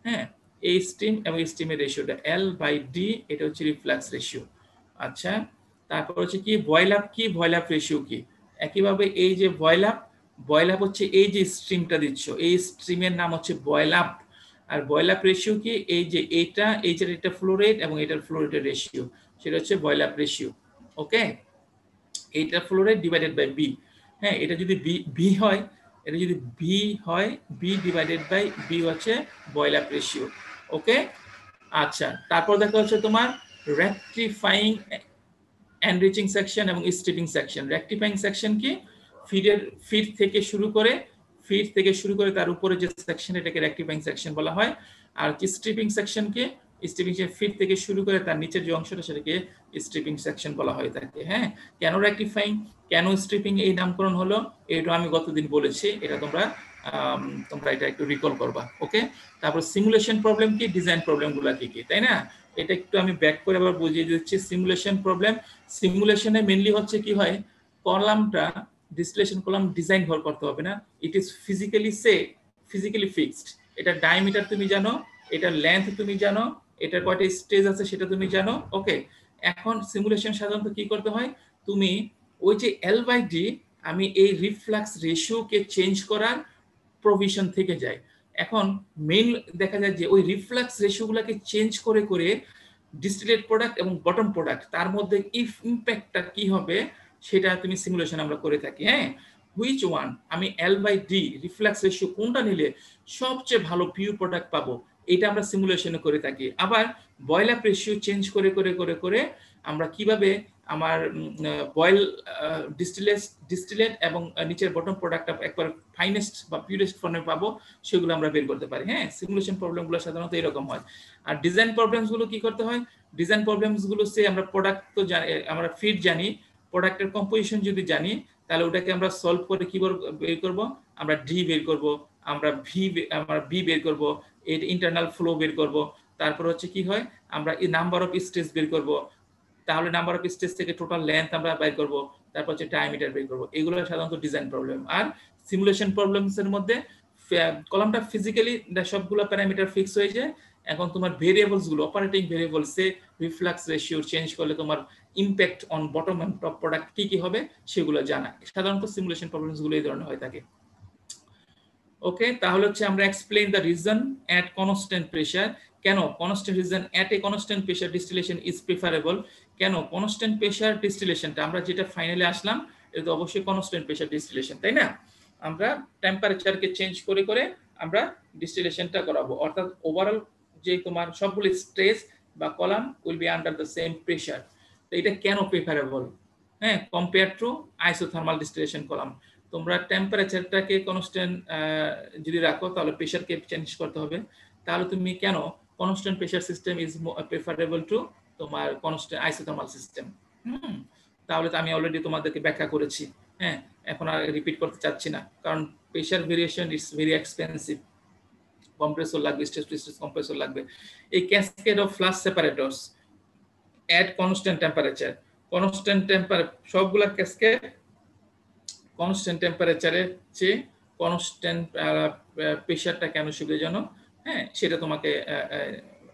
হ্যাঁ, এই স্টিম এবং স্টিমের রেশিওটা L/D, এটা হচ্ছে রিফ্লাক্স রেশিও। আচ্ছা, তারপর হচ্ছে কি বয়েল আপ, কি বয়েল আপ রেশিও কি? একইভাবে এই যে বয়েল আপ হচ্ছে এই যে স্ট্রিমটা দিচ্ছ, এই স্ট্রিমের নাম হচ্ছে বয়েল আপ। আর বয়েল আপ রেশিও কি? এই যে এটা ফ্লো রেট এবং এটার ফ্লো রেটের রেশিও, সেটা হচ্ছে বয়েল আপ রেশিও। ওকে, এইটা flow rate divided by B. হ্যাঁ, এটা যদি বি হয়, এটা যদি বি হয়, বি ডিভাইডেড বাই বি হচ্ছে বয়েল আপ রেশিও। ওকে, আচ্ছা, তারপর দেখা হচ্ছে তোমার রেকটিফাইং এনরিচিং সেকশন এবং স্ট্রিপিং সেকশন। রেকটিফাইং সেকশন কি? ফিড থেকে শুরু করে তার উপরে যে সেকশন, এটাকে রেকটিফাইং সেকশন বলা হয়। আর স্ট্রিপিং সেকশন কি? স্ট্রিপিং সেকশন ফিড থেকে শুরু করে তার নিচের যে অংশটা, সেটাকে স্ট্রিপিং সেকশন বলা হয় থাকে। হ্যাঁ, কেন রেকটিফাইং, কেন স্ট্রিপিং এই নামকরণ হলো, এটা আমি গতদিন বলেছি, এটা তোমরা এটা একটু রিকল করবা। ওকে, তারপর সিমুলেশন প্রবলেম কি, ডিজাইন প্রবলেমগুলো কি কি, তাই না? এটা একটু আমি ব্যাক করে আবার বুঝিয়ে দিচ্ছি। সিমুলেশন প্রবলেম, সিমুলেশনে মেইনলি হচ্ছে কি হয়, কলামটা ডিস্টিলেশন কলাম ডিজাইন করতে হবে না, ইট ইজ ফিজিক্যালি ফিক্সড। এটা ডায়ামিটার তুমি জানো, এটা লেন্থ তুমি জানো, এটার কয়টা স্টেজ আছে সেটা তুমি জানো। ওকে, এখন সিমুলেশন সাধারণত কি করতে হয়, তুমি ওই যে L/D, আমি এই রিফ্লাক্স রেশিওকে চেঞ্জ করার প্রভিশন থেকে যায়। এখন মেইন দেখা যায় যে ওই রিফ্লাক্স রেশিওগুলোকে চেঞ্জ করে করে ডিস্টিলেট প্রোডাক্ট এবং বটম প্রোডাক্ট, তার মধ্যে ইম্প্যাক্টটা কি হবে সেটা তুমি সিমুলেশন আমরা করে থাকি। হ্যাঁ, হুইচ ওয়ান, আমি L/D রিফ্লাক্স রেশিও কোনটা নিলে সবচেয়ে ভালো পিউ প্রোডাক্ট পাবো, এটা আমরা সিমুলেশনে করে থাকি। আবার বয়েল আপ রেশিও চেঞ্জ করে করে করে করে আমরা কিভাবে আমার বয়েল ডিস্টিলেট এবং নিচের বটম প্রোডাক্টটা একবার ফাইনেস্ট বা পিউরেস্ট ফর্মে পাবো, সেগুলো আমরা বের করতে পারি। হ্যাঁ, সিমুলেশন প্রবলেমগুলো সাধারণত এরকম হয়। আর ডিজাইন প্রবলেমসগুলো কি করতে হয়, ডিজাইন প্রবলেমসগুলো সে আমরা প্রোডাক্ট তো আমরা ফিড জানি, প্রোডাক্টের কম্পোজিশন যদি জানি, তাহলে ওটাকে আমরা সলভ করে কি বের করব, আমরা ডি বের করব, আমরা বি বের করব, এর ইন্টারনাল ফ্লো বের করব। তারপর হচ্ছে কি হয়, আমরা এই নাম্বার অফ স্টেজ বের করব, তাহলে নাম্বার অফ স্টেজ থেকে টোটাল লেন্থ আমরা বের করব, তারপর হচ্ছে ডায়ামিটার বের করব। এগুলো সাধারণত ডিজাইন প্রবলেম। আর সিমুলেশন প্রবলেমস এর মধ্যে কলামটা ফিজিক্যালি সবগুলো প্যারামিটার ফিক্স হয়ে যায়। এখন তোমার ভেরিয়েবলস গুলো, অপারেটিং ভেরিয়েবলস এ রিফ্লাক্স রেশিও চেঞ্জ করলে তোমার impact on bottom and top product কি কি হবে সেগুলো জানা। সাধারণত সিমুলেশন প্রবলেমস গুলো এই ধরনের হয়ে থাকে। ওকে, তাহলে হচ্ছে আমরা explain the reason at constant pressure. কেন constant reason at a constant pressure distillation is preferable. কেন কনস্ট্যান্ট প্রেসার ডিস্টিলেশনটা, আমরা যেটা ফাইনালে আসলাম, এটা তো অবশ্যই কনস্ট্যান্ট প্রেসার ডিস্টিলেশন, তাই না? আমরা টেম্পারেচারকে চেঞ্জ করে করে আমরা ডিস্টিলেশনটা করাবো, অর্থাৎ ওভারঅল যে তোমার সবগুলো স্ট্রেস বা column will be under the same pressure. তো এটা কেন প্রিফারেবল? হ্যাঁ, compare to isothermal distillation column. তোমরা টেম্পারেচারটাকে কনস্ট্যান্ট যদি রাখো, তাহলে প্রেসারকে চেঞ্জ করতে হবে। তাহলে তুমি কেন constant pressure system is preferable to তোমার কনস্ট্যান্ট আইসোথার্মাল সিস্টেম। তাহলে তো আমি অলরেডি তোমাদেরকে ব্যাখ্যা করেছি। হ্যাঁ, এখন আর রিপিট করতে চাচ্ছি না, কারণ pressure variation is very expensive. Compressor লাগবে, স্টেজ টু স্টেজ কম্প্রেসর লাগবে। এই cascade of flash separators at constant temperature, সবগুলা ক্যাসকেড কনস্ট্যান্ট টেম্পারেচারের চেয়ে কনস্ট্যান্ট প্রেশারটা কেন সুবিধাজনক, হ্যাঁ, সেটা তোমাকে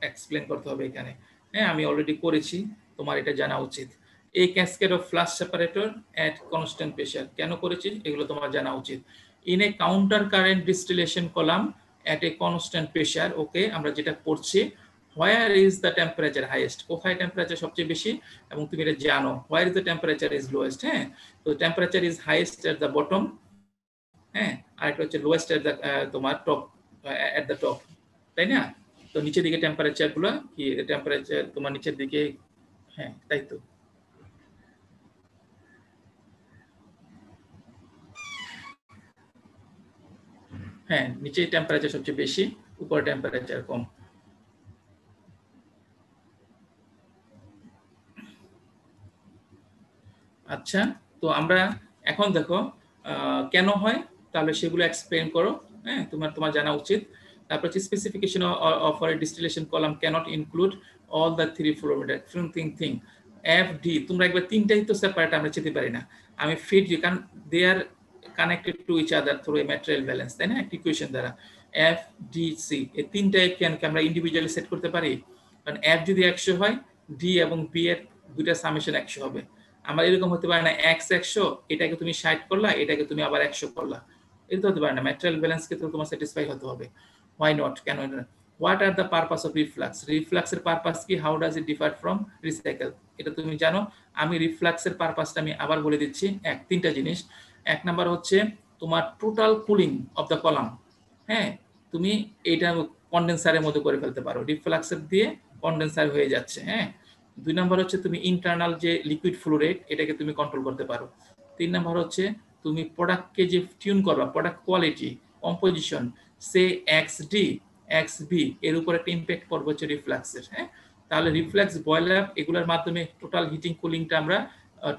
এক্সপ্লেন করতে হবে এখানে। হ্যাঁ, আমি অলরেডি করেছি, তোমার এটা জানা উচিত। এই cascade of flash separator at constant pressure কেন করেছি, এগুলো তোমার জানা উচিত। In a counter current distillation column at a constant pressure, okay, আমরা যেটা পড়ছি, where is the temperature highest, কোথায় টেম্পারেচার সবচেয়ে বেশি, এবং তুমি এটা জানো where is the temperature is lowest। হ্যাঁ, তো temperature is highest at the bottom, হ্যাঁ, আর এটা হচ্ছে লোয়েস্ট এট দ্য তোমার টপ, এট দ্য টপ, তাই না? তো নিচের দিকে টেম্পারেচার গুলো কি, টেম্পারেচার তোমার নিচের দিকে, হ্যাঁ তাই তো। হ্যাঁ, নিচে টেম্পারেচার সবচেয়ে বেশি, উপরে টেম্পারেচার কম। আচ্ছা, তো আমরা এখন দেখো কেন হয়, তাহলে সেগুলো এক্সপ্লেন করো। হ্যাঁ, তোমার জানা উচিত। তারপর হচ্ছে specification of a distillation column can't include all the three flowmeter thing FD, তোমরা একবার তিনটাই তো সেপারেট আমরা যেতে পারি না। আমি ফিড, কারণ they are connected to each other through a material balance, তাই না, একটা ইকুয়েশন দ্বারা। এফ ডি সি এই তিনটা কেনকে আমরা ইন্ডিভিজুয়ালি সেট করতে পারি, কারণ এফ যদি 100 হয় ডি এবং বি এর দুইটা সামেশন 100 হবে। আমার এরকম হতে পারে না এক্স 100 এটাকে তুমি 60 করলা, এটাকে তুমি আবার 100 করলা, এটা হতে পারে না। ম্যাটেরিয়াল ব্যালেন্সকে তো তোমার স্যাটিসফাই হতে হবে। হোয়াই নট, কেন এটা? What are the purpose of reflux? রিফ্লাক্সের পারপাস কি? How does it differ from recycle? এটা তুমি জানো। আমি রিফ্লাক্সের পারপাসটা আমি আবার বলে দিচ্ছি। তিনটা জিনিস। এক নাম্বার হচ্ছে তোমার total cooling off the column. হ্যাঁ, তুমি এটা কন্ডেন্সারের মধ্যে করে ফেলতে পারো, রিফ্লাক্সের দিয়ে কন্ডেন্সার হয়ে যাচ্ছে। হ্যাঁ, দুই নাম্বার হচ্ছে তুমি ইন্টারনাল যে লিকুইড ফ্লো রেট এটাকে তুমি কন্ট্রোল করতে পারো। তিন নাম্বার হচ্ছে তুমি প্রোডাক্টকে যে টিউন করবা, প্রোডাক্ট কোয়ালিটি, কম্পোজিশন, সে এক্সডি এক্সবি এর উপর একটা ইম্প্যাক্ট পড়বে হচ্ছে রিফ্লাক্সের। হ্যাঁ, তাহলে রিফ্লাক্স বয়লার এগুলোর মাধ্যমে টোটাল হিটিং কুলিংটা আমরা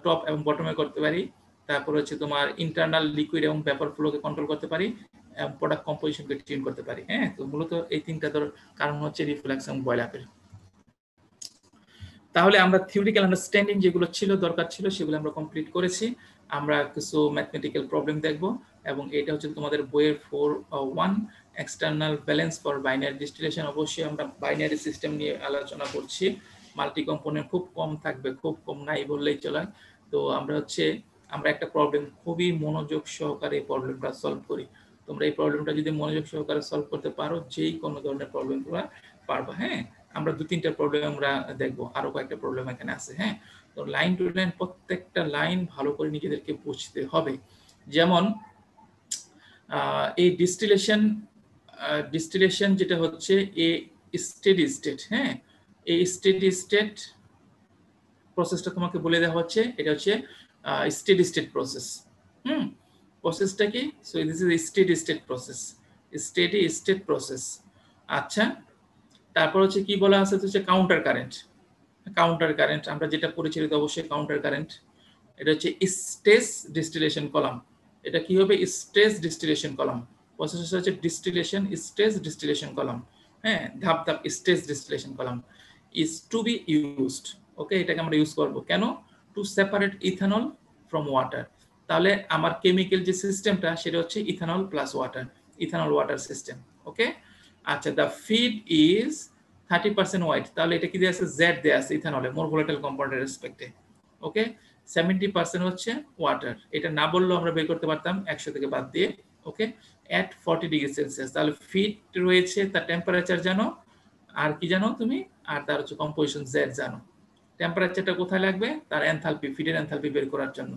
টপ এবং বটমে করতে পারি। তারপর হচ্ছে তোমার ইন্টারনাল লিকুইড এবং ভেপার ফ্লোকে কন্ট্রোল করতে পারি, প্রোডাক্ট কম্পোজিশনকে টিউন করতে পারি। হ্যাঁ, তো মূলত এই তিনটা কারণ হচ্ছে রিফ্লাক্স এবং বয়লারের। তাহলে আমরা থিওরিক্যাল আন্ডারস্ট্যান্ডিং যেগুলো ছিল দরকার ছিল সেগুলো আমরা কমপ্লিট করেছি। আমরা কিছু ম্যাথমেটিক্যাল প্রবলেম দেখব, এবং এটা হচ্ছে তোমাদের বইয়ের 4.1 external balance for binary distillation. অবশ্যই আমরা বাইনারি সিস্টেম নিয়ে আলোচনা করছি। মাল্টি কম্পোনেন্ট খুব কম থাকবে, খুব কম নাই বললেই চলে। তো আমরা একটা প্রবলেম খুবই মনোযোগ সহকারে এই প্রবলেমটা সলভ করি। তোমরা এই প্রবলেমটা যদি মনোযোগ সহকারে সলভ করতে পারো, যেই কোনো ধরনের প্রবলেম তোমরা পারবা। হ্যাঁ, আমরা 2-3টা প্রবলেম আমরা দেখবো, আরো কয়েকটা প্রবলেম এখানে আছে। হ্যাঁ, তো লাইন টু লাইন প্রত্যেকটা লাইন ভালো করে নিজেদেরকে বুঝতে হবে। যেমন এই ডিস্টিলেশন যেটা হচ্ছে এ স্টেডি স্টেট। হ্যাঁ, এই স্টেডি স্টেট প্রসেসটা তোমাকে বলে দেওয়া হচ্ছে, এটা হচ্ছে স্টেডি স্টেট প্রসেস। প্রসেসটা কি? So this is steady state process, steady state process. আচ্ছা, তারপর হচ্ছে কি বলা আছে হচ্ছে কাউন্টার কারেন্ট। কাউন্টার কারেন্ট আমরা যেটা পরিচিত অবশ্যই কাউন্টার কারেন্ট। এটা হচ্ছে স্টেজ ডিস্টিলেশন কলাম। এটা কি হবে? Stage distillation column. প্রসেস হচ্ছে ডিস্টিলেশন স্টেজ ডিস্টিলেশন কলাম। হ্যাঁ, ধাপ ধাপ stage distillation column is to be used. Okay, এটাকে আমরা ইউজ করব কেন? To separate ethanol from water. তাহলে আমার কেমিক্যাল যে সিস্টেমটা সেটা হচ্ছে ethanol plus water, ethanol water system. Okay, আচ্ছা, দ্য ফিড ইজ 30% হোয়াইট। তাহলে এটা কি দেয়া আছে? জেড দেয়া আছে ইথানলে, মোর ভোলাটাইল কম্পাউন্ডের রেসপেক্টে। ওকে, 70% হচ্ছে ওয়াটার। এটা না বললেও আমরা বের করতে পারতাম 100 থেকে বাদ দিয়ে। ওকে, এট 40 ডিগ্রি সেলসিয়াস। তাহলে ফিড রয়েছে, তার টেম্পারেচার জানো, আর কি জানো তুমি? আর তার হচ্ছে কম্পোজিশন জেড জানো। টেম্পারেচারটা কোথায় লাগবে? তার এনথালপি, ফিডের এনথালপি বের করার জন্য।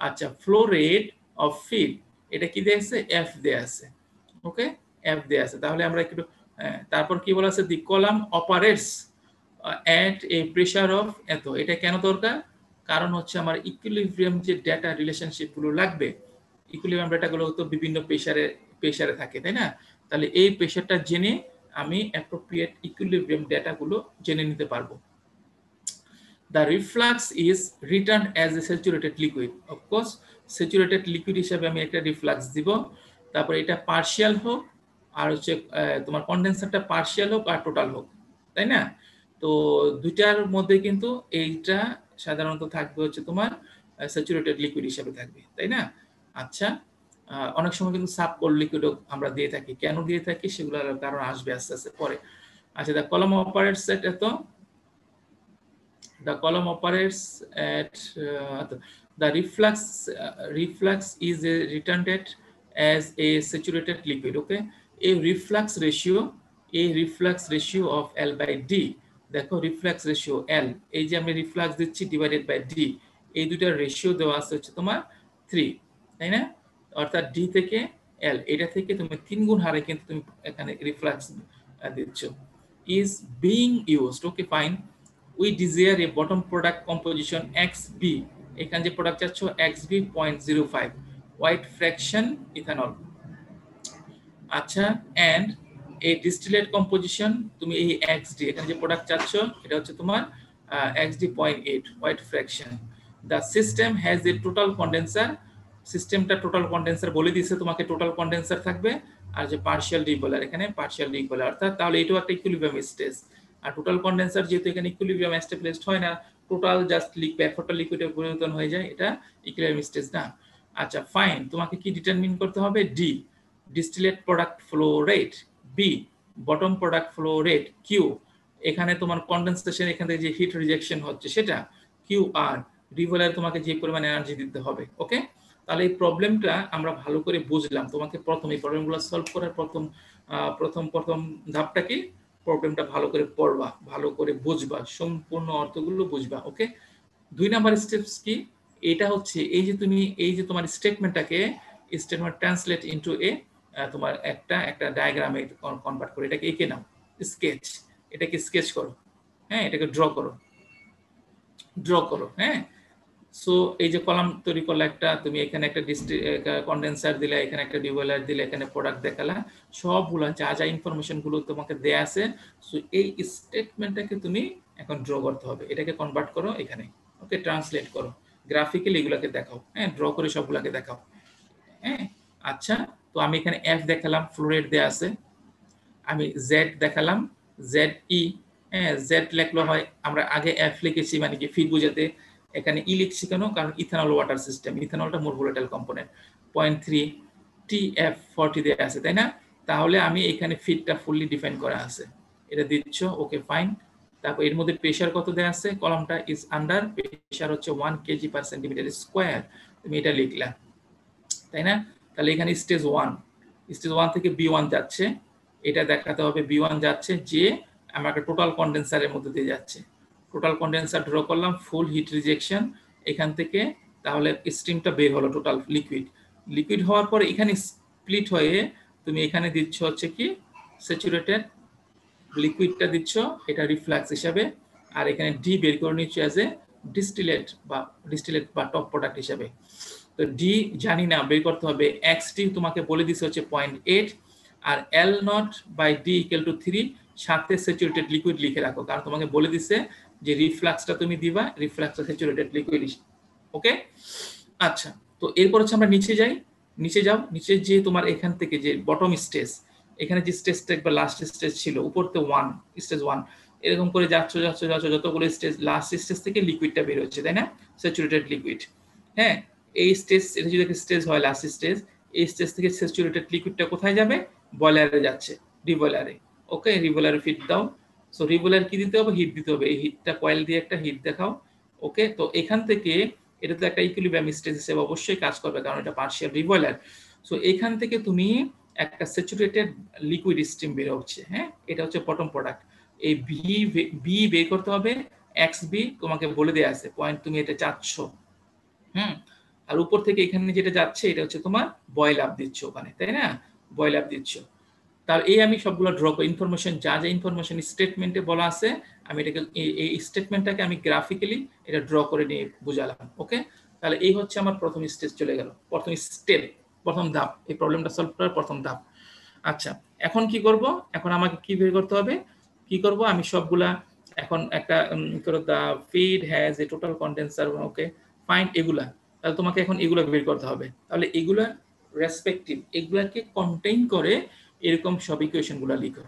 আচ্ছা, ফ্লো রেট অফ ফিড এটা কি দেয়া আছে? এফ দেয়া আছে। ওকে, এফ দেয়া আছে। তাহলে আমরা একটু তারপর কি বলা আছে? The column operates at A pressure of এত। এটা কেন দরকার? কারণ হচ্ছে আমার ইকুইলিব্রিয়াম যে ডেটা রিলেশনশিপ গুলো লাগবে, ইকুইলিব্রিয়াম ডেটাগুলো তো বিভিন্ন প্রেসারে থাকে, তাই না? তাহলে এই প্রেসারটা জেনে আমি অ্যাপ্রোপ্রিয়েট ইকুইলিব্রিয়াম ডেটাগুলো জেনে নিতে পারবো। The reflux is returned as a saturated liquid. Of course, saturated liquid হিসেবে আমি একটা রিফ্লাক্স দিব। তারপর এটা পার্শিয়াল হোক, আর হচ্ছে তোমার কন্ডেন্সারটা পার্শিয়াল হোক আর টোটাল হোক, তাই না? তো দুইটার মধ্যে কিন্তু এইটা সাধারণত থাকবে হচ্ছে তোমার স্যাচুরেটেড লিকুইড হিসেবে থাকবে, তাই না? আচ্ছা, অনেক সময় কিন্তু সাবকোল লিকুইডও আমরা দিয়ে থাকি। কেন দিয়ে থাকি সেগুলোর কারণ আসবে আস্তে আস্তে পরে। আচ্ছা, দ্য কলাম অপারেটস এট এত। The column operates at the reflux is returned as a saturated liquid. Okay, a reflux ratio of L by D. দেখো রিফ্লাক্স রেশিও L, এই যে আমি রিফ্লাক্স দিচ্ছি ডিভাইডেড বাই D, এই দুটার রেশিও দেওয়া আছে হচ্ছে তোমার 3, তাই না? অর্থাৎ D থেকে L, এটা থেকে তুমি 3 গুণ হারে কিন্তু তুমি এখানে রিফ্লাক্স দিচ্ছ। is being used. Okay, fine. We desire a bottom product composition XB. এখানে যে প্রোডাক্ট চাচ্ছ XB 0.05 white fraction ethanol। আচ্ছা, and a distillate composition, তুমি এই XD এখানে যে প্রোডাক্ট চাচ্ছ এটা হচ্ছে তোমার XD 0.8 white fraction. The system has a total condenser. সিস্টেমটা টোটাল কন্ডেন্সার বলে দিয়েছে তোমাকে, টোটাল কন্ডেন্সার থাকবে, আর যে পার্শিয়াল ডিপোলার এখানে পার্শিয়াল ডিপোলার, অর্থাৎ তাহলে এটাও একটা ইকুইলিব্রিয়াম স্টেজ। আর টোটাল কন্ডেন্সার যেহেতু এখানে ইকুইলিব্রিয়াম এস্টাবলিশড হয় না, টোটাল জাস্ট ভ্যাপরটা লিকুইডে পরিবর্তন হয়ে যায়, এটা ইকুইলিব্রিয়াম স্টেজ না। আচ্ছা, ফাইন, তোমাকে কি ডিটারমিন করতে হবে? D. Distillate product flow rate, B bottom product flow rate, Q এখানে তোমার কনডেনসেশন এখান থেকে যে হিট রিজেকশন হচ্ছে সেটা, কিউ আর রিভলার তোমাকে যে পরিমাণ এনার্জি দিতে হবে। ওকে, তাহলে এই প্রবলেমটা আমরা ভালো করে বুঝলাম। তোমাকে প্রথম এই প্রবলেমগুলো সলভ করার প্রথম ধাপটা কি, প্রবলেমটা ভালো করে পড়বা, ভালো করে বুঝবা, সম্পূর্ণ অর্থগুলো বুঝবা। ওকে, 2 নাম্বার স্টেপস কি, এটা হচ্ছে এই যে তুমি এই যে তোমার স্টেটমেন্টটাকে স্টেটমেন্ট ট্রান্সলেট ইনটু এ তোমার একটা ডায়াগ্রামে কনভার্ট করে এটাকে এঁকে নাও, স্কেচ, এটাকে স্কেচ করো, হ্যাঁ এটাকে ড্র করো। হ্যাঁ, সো এই যে কলাম তৈরি করলে একটা, তুমি এখানে একটা কন্ডেন্সার দিলে, এখানে একটা ডিবয়লার দিলে, এখানে প্রোডাক্ট দেখালা, সবগুলো যা যা ইনফরমেশন গুলো তোমাকে দেয়া আছে, সো এই স্টেটমেন্টটাকে তুমি এখন ড্র করতে হবে, এটাকে কনভার্ট করো এখানে। ওকে, ট্রান্সলেট করো, গ্রাফিক্যালি এগুলোকে দেখাও, হ্যাঁ ড্র করে সবগুলোকে দেখাও। হ্যাঁ, আচ্ছা, তো আমি এখানে এফ দেখালাম, ফ্লো রেট দেয়া আছে, আমি জেড দেখালাম, জেড ই, হ্যাঁ জেড লেখলো হয়, আমরা আগে এফ লিখেছি মানে কি ফিট বোঝাতে, এখানে ই লিখছি কেন, কারণ ইথানল ওয়াটার সিস্টেম, ইথানলটা মোর ভোলাটাইল কম্পোনেন্ট, 0.3 টিএফ 40 দেয়া আছে, তাই না? তাহলে আমি এখানে ফিটটা ফুললি ডিফাইন করা আছে, এটা দিচ্ছ, ওকে ফাইন। তারপর এর মধ্যে প্রেসার কত দেয়া আছে, কলামটা ইজ আন্ডার, প্রেসার হচ্ছে 1 কেজি পার সেন্টিমিটার স্কয়ার, তুমি এটা লিখলা, তাই না? তাহলে এখানে স্টেজ 1 থেকে বি1 যাচ্ছে, এটা দেখাতে হবে বি1 যাচ্ছে, যে আমাকে টোটাল কন্ডেন্সারের মধ্যে দিয়ে যাচ্ছে, টোটাল কন্ডেন্সার ড্র করলাম, ফুল হিট রিজেকশন এখান থেকে, তাহলে স্টিমটা বের হলো টোটাল লিকুইড হওয়ার পরে এখানে স্প্লিট হয়ে তুমি এখানে দিচ্ছ হচ্ছে কি স্যাচুরেটেড লিকুইডটা দিচ্ছ, এটা রিফ্লাক্স হিসাবে, আর এখানে ডি বের করে নিচ্ছ অ্যাজ এ ডিস্টিলেট বা টপ প্রোডাক্ট হিসাবে। তো ডি জানি না, বের করতে হবে, এক্স ডি তোমাকে বলে দিছে হচ্ছে 0.8, আর L naught by D equal to 3, সাথে স্যাচুরেটেড লিকুইড লিখে রাখো, কারণ তোমাকে বলে দিছে যে রিফ্লাক্সটা তুমি দিবা, রিফ্লাক্সটা স্যাচুরেটেড লিকুইড। ওকে, আচ্ছা, তো এরপর হচ্ছে আমরা নিচে যাও, নিচে যে তোমার এখান থেকে যে বটম স্টেজ, এখানে যে স্টেজটা একবার লাস্ট স্টেজ ছিল, উপরতে স্টেজ 1, এরকম করে যাচ্ছ যতগুলো স্টেজ, লাস্ট স্টেজ থেকে লিকুইডটা বের হচ্ছে, তাই না, স্যাচুরেটেড লিকুইড। হ্যাঁ, এই স্টেজ, এটা যদি একটা স্টেজ হয় লাস্ট স্টেজ, এই স্টেজ থেকে স্যাচুরেটেড লিকুইডটা কোথায় যাবে, বয়লারে যাচ্ছে, রিবয়লারে। ওকে, রিবয়লারে ফিট দাও, সো রিবয়লার কি দিতে হবে, হিট দিতে হবে, এই হিটটা কয়েল দিয়ে একটা হিট দেখাও। ওকে, তো এখান থেকে এটা তো একটা ইকুইলিব্রিয়াম স্টেজ হিসেবে অবশ্যই কাজ করবে, কারণ এটা পার্শিয়াল রিবয়লার। সো এখান থেকে তুমি একটা স্যাচুরেটেড লিকুইড স্টিম বের হচ্ছে, হ্যাঁ এটা হচ্ছে বটম প্রোডাক্ট। এই বি বের করতে হবে, এক্স বি তোমাকে বলে দেয়া আছে, পয়েন্ট তুমি এটা চাচ্ছ, আর উপর থেকে এখানে যেটা যাচ্ছে এটা হচ্ছে তোমার বয়েল আপ দিচ্ছ ওখানে, তাই না, বয়েল আপ দিচ্ছ। তার এই আমি সবগুলো ড্র করে ইনফরমেশন, যা ইনফরমেশন স্টেটমেন্টে বলা আছে, আমি এটাকে এই স্টেটমেন্টটাকে আমি গ্রাফিক্যালি এটা ড্র করে নিয়ে বুঝালাম। ওকে, তাহলে এই হচ্ছে আমার প্রথম স্টেজ চলে গেল, প্রথম স্টেপ, প্রথম ধাপ, এই প্রবলেমটা সলভ করার প্রথম ধাপ। আচ্ছা, এখন কি করব, এখন আমাকে কি বের করতে হবে, কি করব আমি সবগুলা এখন একটা করো, the feed has a total condenser, okay find এগুলা, তাহলে তোমাকে এখন এগুলো বের করতে হবে, তাহলে এগুলা রেসপেক্টিভ এগুলাকে কন্টেইন করে এরকম সব ইকুয়েশনগুলো লিখো।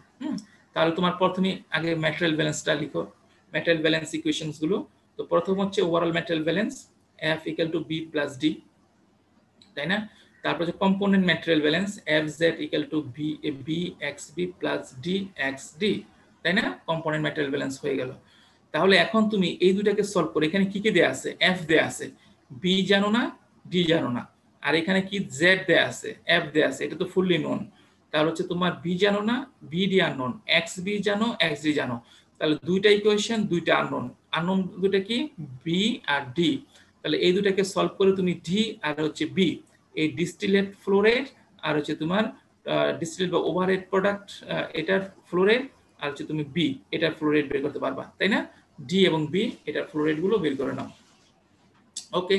তাহলে তোমার প্রথমে আগে ম্যাটেরিয়াল ব্যালেন্সটা লিখো, ম্যাটেরিয়াল ব্যালেন্স ইকুয়েশনস গুলো। তো প্রথম হচ্ছে overall material balance, F equal to B plus D, তাই না? তারপর হচ্ছে component material balance, F Z equal to B X B plus D X D, তাই না? কম্পোনেন্ট ম্যাটেরিয়াল ব্যালেন্স হয়ে গেল। তাহলে এখন তুমি এই দুটাকে সলভ করে, এখানে কি কি দেয়া আছে, এফ দেয়া আছে, বি জানো না, ডি জানো না, আর এখানে কি জেড দেয়া আছে, এফ দেয়া আছে, এটা তো ফুললি নোন। তাহলে হচ্ছে তোমার বি জানো না, B D unknown, X B জানো, এক্স ডি জানো, তাহলে দুইটা ইকুয়েশন, দুইটা আননোন দুইটা কি, বি আর ডি। তাহলে এই দুটাকে সলভ করে তুমি ডি আর হচ্ছে বি, এই ডিস্টিলেট ফ্লো রেট আর হচ্ছে তোমার ডিস্টিলেট বা ওভারহেড প্রোডাক্ট এটার ফ্লো রেট, আর হচ্ছে তুমি বি এটার ফ্লো রেট বের করতে পারবা, তাই না? ডি এবং বি এটার ফ্লো রেট গুলো বের করে নাও। ওকে,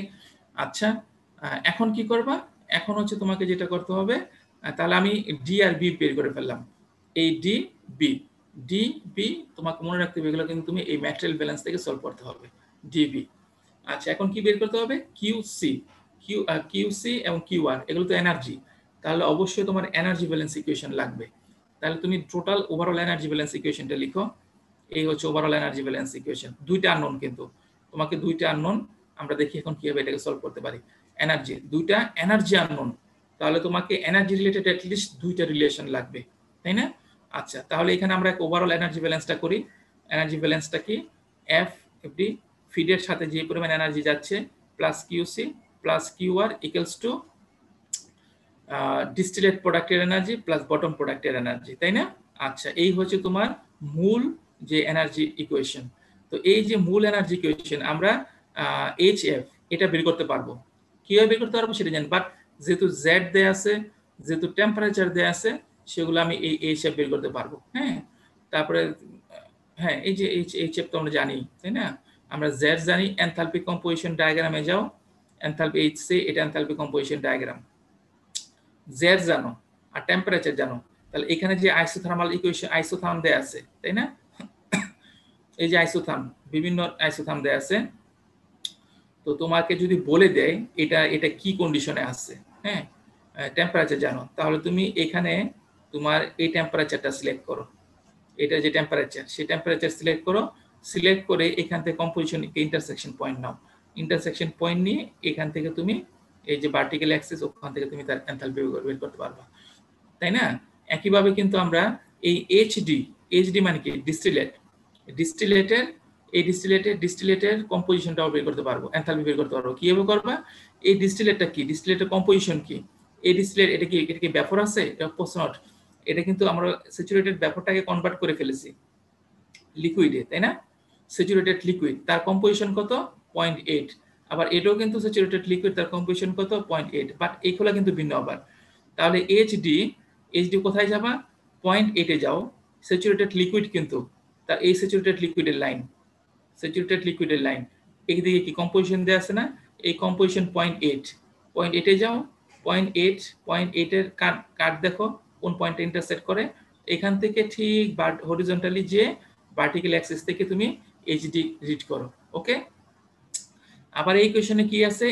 আচ্ছা, এখন কি করবা, এখন হচ্ছে তোমাকে যেটা করতে হবে, তাহলে আমি ডি আর বি বের করে ফেললাম, এই ডি বি তোমাকে মনে রাখতে হবে, এগুলো কিন্তু তুমি এই ম্যাটেরিয়াল ব্যালেন্স থেকে সলভ করতে হবে, ডিবি। আচ্ছা, এখন কি বের করতে হবে, কিউসি এবং কিউআর, এগুলো তো এনার্জি, তাহলে অবশ্যই তোমার এনার্জি ব্যালেন্স ইকুয়েশন লাগবে। তাহলে তুমি টোটাল ওভারঅল এনার্জি ব্যালেন্স ইকুয়েশনটা লিখো, এই হচ্ছে ওভারঅল এনার্জি ব্যালেন্স ইকুয়েশন, দুইটা আননোন, কিন্তু তোমাকে দুইটা আননোন, আমরা দেখি এখন কিভাবে এটাকে সলভ করতে পারি। এনার্জি, দুইটা এনার্জি আননোন, তাহলে তোমাকে এনার্জি রিলেটেড অ্যাটলিস্ট দুইটা রিলেশন লাগবে, তাই না? আচ্ছা, তাহলে এখানে আমরা ওভারঅল এনার্জি ব্যালেন্সটা করি। এনার্জি ব্যালেন্সটা কি? এফ এফডি ফিডের সাথে যে পরিমাণ এনার্জি যাচ্ছে plus QC plus QR equals to distillate প্রোডাক্টের এনার্জি প্লাস বটম প্রোডাক্টের এনার্জি, তাই না? আচ্ছা, এই হচ্ছে তোমার মূল যে এনার্জি ইকুয়েশন। তো এই যে মূল এনার্জি ইকুয়েশন আমরা এইচএফ এটা বের করতে পারবো। কিভাবে বের করতে পারবো সেটা জানি, বাট যেহেতু জেড দেয়া আছে, যেহেতু টেম্পারেচার দেয়া আছে, সেগুলো আমি এই এইচএফ বের করতে পারবো। হ্যাঁ, তারপরে হ্যাঁ, এই যে এইচএফ তো আমরা জানি, তাই না? আমরা জেড জানি, এনথালপি কম্পোজিশন ডায়াগ্রামে যাও, এনথালপি এইচসি এটা এনথালপি কম্পোজিশন ডায়াগ্রাম। জেড জানো আর টেম্পারেচার জানো, তাহলে এখানে যে আইসোথার্মাল ইকুয়েশন আইসোথার্ম দেয়া আছে, তাই না? এই যে আইসোথার্ম, বিভিন্ন আইসোথার্ম দেয়া আছে। তো তোমাকে যদি বলে দেয় এটা এটা কি কন্ডিশনে আছে, হ্যাঁ, টেম্পারেচার জানো, তাহলে তুমি এখানে তোমার এই টেম্পারেচারটা সিলেক্ট করো। এটা যে টেম্পারেচার, সেই টেম্পারেচার সিলেক্ট করো। সিলেক্ট করে এখান থেকে কম্পোজিশন ইন্টারসেকশন পয়েন্ট নাও। ইন্টারসেকশন পয়েন্ট নিয়ে এখান থেকে তুমি এই যে ভার্টিক্যাল অ্যাক্সিস, ওখান থেকে তুমি তার এনথালপি বের করতে পারবা, তাই না? একইভাবে কিন্তু আমরা এই এইচডি মানে কি? ডিস্টিলেট। ডিস্টিলেটের কম্পোজিশনটাও বের করতে পারবো, এনথালপি বের করতে পারবো। কিভাবে করবা? এই ডিস্টিলেটটা কি? ডিস্টিলেটের কম্পোজিশন কি? এই ডিস্টিলেট এটা কি ব্যাপর আছে? এটা নট। এটা কিন্তু আমরা স্যাচুরেটেড ব্যাপরটাকে কনভার্ট করে ফেলেছি লিকুইডে, তাই না? স্যাচুরেটেড লিকুইড, তার কম্পোজিশন কত? 0.8। আবার এটাও কিন্তু স্যাচুরেটেড লিকুইড, তার কম্পোজিশন কত? 0.8। বাট এইগুলা কিন্তু ভিন্ন আবার। তাহলে এইচডি কোথায় যাবা? 0.8 এ যাও। স্যাচুরেটেড লিকুইড কিন্তু, তা এই স্যাচুরেটেড লিকুইডের লাইন এইদিকে কি কম্পোজিশন দেয়া আছে না? এই কম্পোজিশন 0.8 এ যাও। 0.8 এর কাট দেখো কোন পয়েন্টে ইন্টারসেক্ট করে। এখান থেকে ঠিক হরিজন্টালি যে ভার্টিক্যাল অ্যাক্সিস থেকে তুমি এইচডি রিড করো। ওকে, আবার এই ইকুয়েশনে কি আছে?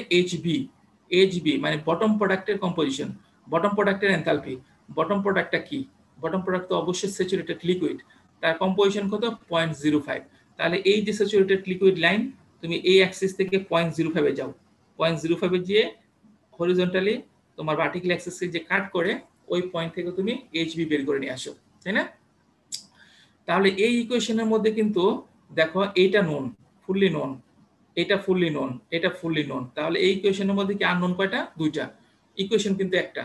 এইচবি মানে বটম প্রোডাক্টের কম্পোজিশন, বটম প্রোডাক্টের এনথালপি। বটম প্রোডাক্টটা কি? বটম প্রোডাক্ট তো অবশ্যই স্যাচুরেটেড লিকুইড, তার কম্পোজিশন কত? 0.05। তাহলে এই যে স্যাচুরেটেড লিকুইড লাইন, তুমি এই অ্যাক্সিস থেকে 0.05 এ যাও। 0.05 এ গিয়ে হরিজন্টালি তোমার ভার্টিক্যাল অ্যাক্সিসকে যে কাট করে ওই পয়েন্ট থেকে তুমি এইচবি বের করে নিয়ে আসো, তাই না? তাহলে এই ইকুয়েশনের মধ্যে কিন্তু দেখো এইটা নোন, ফুললি নোন, এটা ফুললি নোন, এটা ফুললি নোন। তাহলে এই ইকুয়েশনের মধ্যে কি আননোন কয়টা? দুইটা। ইকুয়েশন কিন্তু একটা।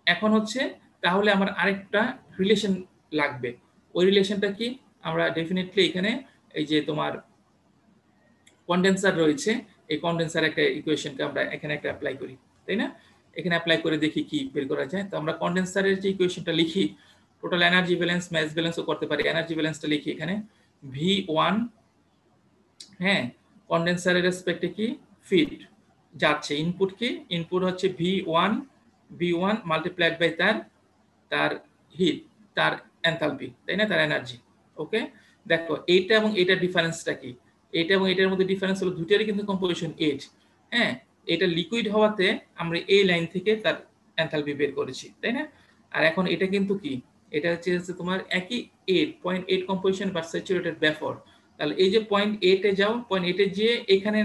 এখন হচ্ছে তাহলে আমার আরেকটা রিলেশন লাগবে। ওই রিলেশনটা কি? আমরা ডেফিনেটলি এখানে এই যে তোমার কন্ডেন্সার রয়েছে, এই কন্ডেন্সার একটা ইকুয়েশনকে আমরা এখানে একটা অ্যাপ্লাই করি, তাই না? এখানে অ্যাপ্লাই করে দেখি কি বের করা যায়। তো আমরা কন্ডেন্সারের যে ইকুয়েশনটা লিখি, টোটাল এনার্জি ব্যালেন্স, মাস ব্যালেন্সও করতে পারি। এনার্জি ব্যালেন্সটা লিখি এখানে V1, হ্যাঁ, কন্ডেন্সারের রেসপেক্টে কি? ফিড যাচ্ছে, ইনপুট কি? ইনপুট হচ্ছে V1 মাল্টিপ্লাইড বাই তার হিট, তার এনথালপি, তাই না? তার এনার্জি। ওকে, দেখো এইটা এবং এইটার ডিফারেন্সটা কি? এইটা এবং এটার মধ্যে ডিফারেন্স হলো দুইটারই কিন্তু কম্পোজিশন 8। হ্যাঁ, এটা লিকুইড হওয়াতে আমরা এই লাইন থেকে তার এনথালপি বের করেছি, তাই না? আর এখন এটা কিন্তু কি? এটা হচ্ছে তোমার একই 0.8 কম্পোজিশন বাট স্যাচুরেটেড ভেপর। তাহলে এই যে 0.8 এ যাও, 0.8 এ যে এখানে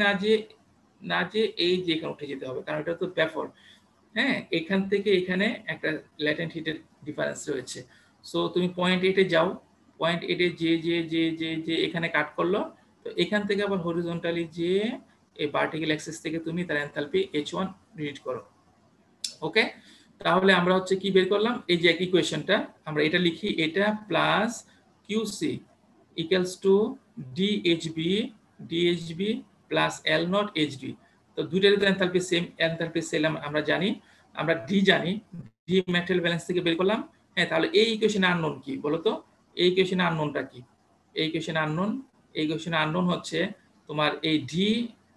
না যে এই যে এখানে উঠে যেতে হবে, কারণ এটা তো ভেপর। হ্যাঁ, এখান থেকে এখানে একটা ল্যাটেন্ট হিটের ডিফারেন্স রয়েছে। সো তুমি 0.8 এ যাও, 0.8 এ যে এখানে কাট করলো, তো এখান থেকে আবার হরিজন্টালি যে এই ভার্টিক্যাল অ্যাক্সিস থেকে তুমি তার এনথালপি H1 রিড করো। ওকে, তাহলে আমরা হচ্ছে কি বের করলাম? এই যে এক ইকুয়েশনটা আমরা এটা লিখি, এটা plus QC equals to DHB plus L naught HD. তো দুইটারই তো এনথালপি সেম আমরা জানি, আমরা ডি জানি, ডি ম্যাটেরিয়াল ব্যালেন্স থেকে বের করলাম। হ্যাঁ, তাহলে এই ইকুয়েশনে আননোন কি বলো তো? এই ইকুয়েশনে আননোনটা কি? এই ইকুয়েশনে আননোন হচ্ছে তোমার এই ডি,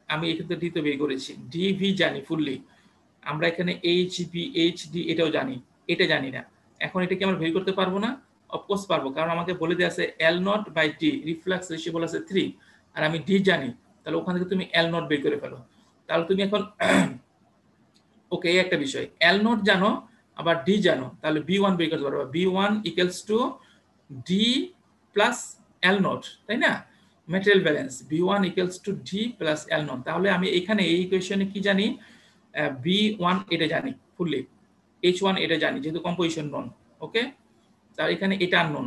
আমি এখানে ডি তো বের করেছি, ডি ভি জানি ফুললি, আমরা এখানে এইচডি এটাও জানি, এটা জানি না। এখন এটা কি আমরা বের করতে পারবো না? অফকোর্স পারবো, কারণ আমাকে বলে দেওয়া আছে L naught by D, reflux ratio বলা আছে 3, আর আমি ডি জানি। তাহলে ওখান থেকে তুমি এল নট বের করে ফেলো। তাহলে তুমি এখন ওকে, এই একটা বিষয়, এল নট জানো আবার ডি জানো, তাহলে B1 বের করতে পারবা। B1 equals to D plus L not, তাই না? Material balance B1 equals to D plus L not. তাহলে আমি এখানে এই ইকুয়েশনে কি জানি? B1 এটা জানি ফুললি, H1 এটা জানি যেহেতু কম্পোজিশন নন। ওকে, তার এখানে এটা নন,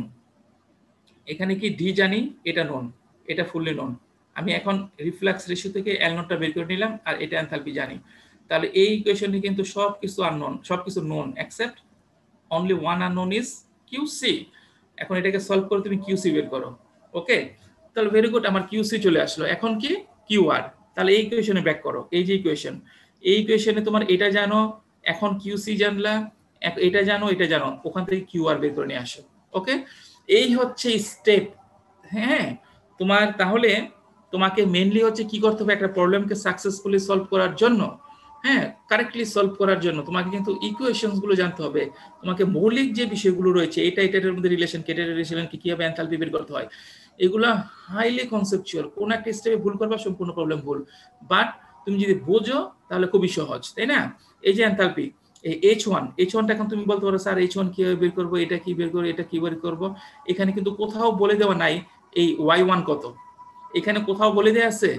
এখানে কি ডি জানি, এটা নন, এটা ফুললি নন। আমি এখন রিফ্লাক্স রেশিও থেকে এল নটটা বের করে নিলাম আর এটা এনথালপি জানি। তাহলে এই ইকুয়েশনে কিন্তু সবকিছু আননোন, সবকিছু known except only one unknown is QC. এখন এটাকে সলভ করে তুমি কিউসি বের করো। ওকে, তাহলে ভেরি গুড, আমার কিউসি চলে আসলো। এখন কি কিউআর, তাহলে এই ইকুয়েশনে ব্যাক করো। এই যে ইকুয়েশন, এই ইকুয়েশনে তোমার এটা জানো, এখন কিউসি জানলা, এটা জানো, এটা জানো, ওখান থেকে কিউআর বের করে নিয়ে আসো। ওকে, এই হচ্ছে স্টেপ। হ্যাঁ, তোমার তাহলে তোমাকে মেইনলি হচ্ছে কি করতে হবে, একটা প্রবলেমকে সাকসেসফুলি সলভ করার জন্য, হ্যাঁ, কারেক্টলি সলভ করার জন্য তোমাকে কিন্তু ইকুয়েশনস গুলো জানতে হবে। তোমাকে মৌলিক যে বিষয়গুলো রয়েছে, এটা এটার মধ্যে রিলেশন, কেটের রিলেশন কি কিভাবে এনথালপি বের করতে হয়, এগুলো হাইলি কনসেপচুয়াল। কোন একটা স্টেপে ভুল করবা সম্পূর্ণ প্রবলেম ভুল, বাট তুমি যদি বোঝো তাহলে খুবই সহজ, তাই না? এই যে এনথালপি, এই H1টা এখন তুমি বলতে পারো স্যার H1 কিভাবে বের করবো, এটা কি বের করবো, এটা কি বের করবো। এখানে কিন্তু কোথাও বলে দেওয়া নাই এই Y1 কত, এখানে কোথাও বলে দেওয়া আছে,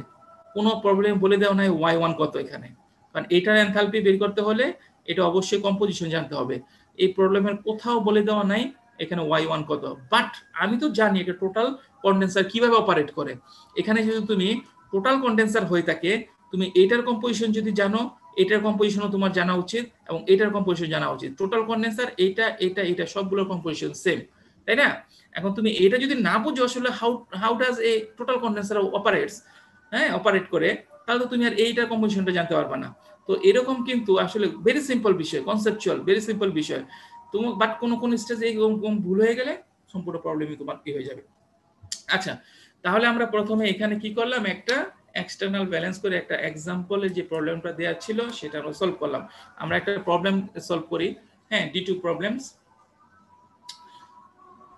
কোনো প্রবলেম বলে দেওয়া নাই Y1 কত এখানে। কারণ এটার এনথালপি বের করতে হলে এটা অবশ্যই কম্পোজিশন জানতে হবে। এই প্রবলেমের কোথাও বলে দেওয়া নাই এখানে Y1 কত, বাট আমি তো জানি এটা টোটাল কন্ডেন্সার কিভাবে অপারেট করে। এখানে যদি তুমি টোটাল কন্ডেন্সার হয়ে থাকে, তুমি এটার কম্পোজিশন যদি জানো, এটার কম্পোজিশনও তোমার জানা উচিত এবং এটার কম্পোজিশন জানা উচিত। টোটাল কন্ডেন্সার এটা এটা এটা সবগুলোর কম্পোজিশন সেম, তাই না? এখন তুমি এটা যদি না বুঝো আসলে how does a total condenser operates, হ্যাঁ, অপারেট করে, তাহলে তো তুমি আর এইটার কম্পোজিশনটা জানতে পারবে না। তো এরকম কিন্তু আসলে ভেরি সিম্পল বিষয়, কনসেপচুয়াল ভেরি সিম্পল বিষয়। তুমি বাট কোন কোন স্টেজে এরকম ভুল হয়ে গেলে সম্পূর্ণ প্রবলেমই তোমার কি হয়ে যাবে। আচ্ছা, তাহলে আমরা প্রথমে এখানে কি করলাম, একটা এক্সটার্নাল ব্যালেন্স করে একটা এক্সাম্পলে যে প্রবলেমটা দেওয়া ছিল সেটা আমরা সলভ করলাম। আমরা একটা প্রবলেম সলভ করি, হ্যাঁ, D2 প্রবলেমস।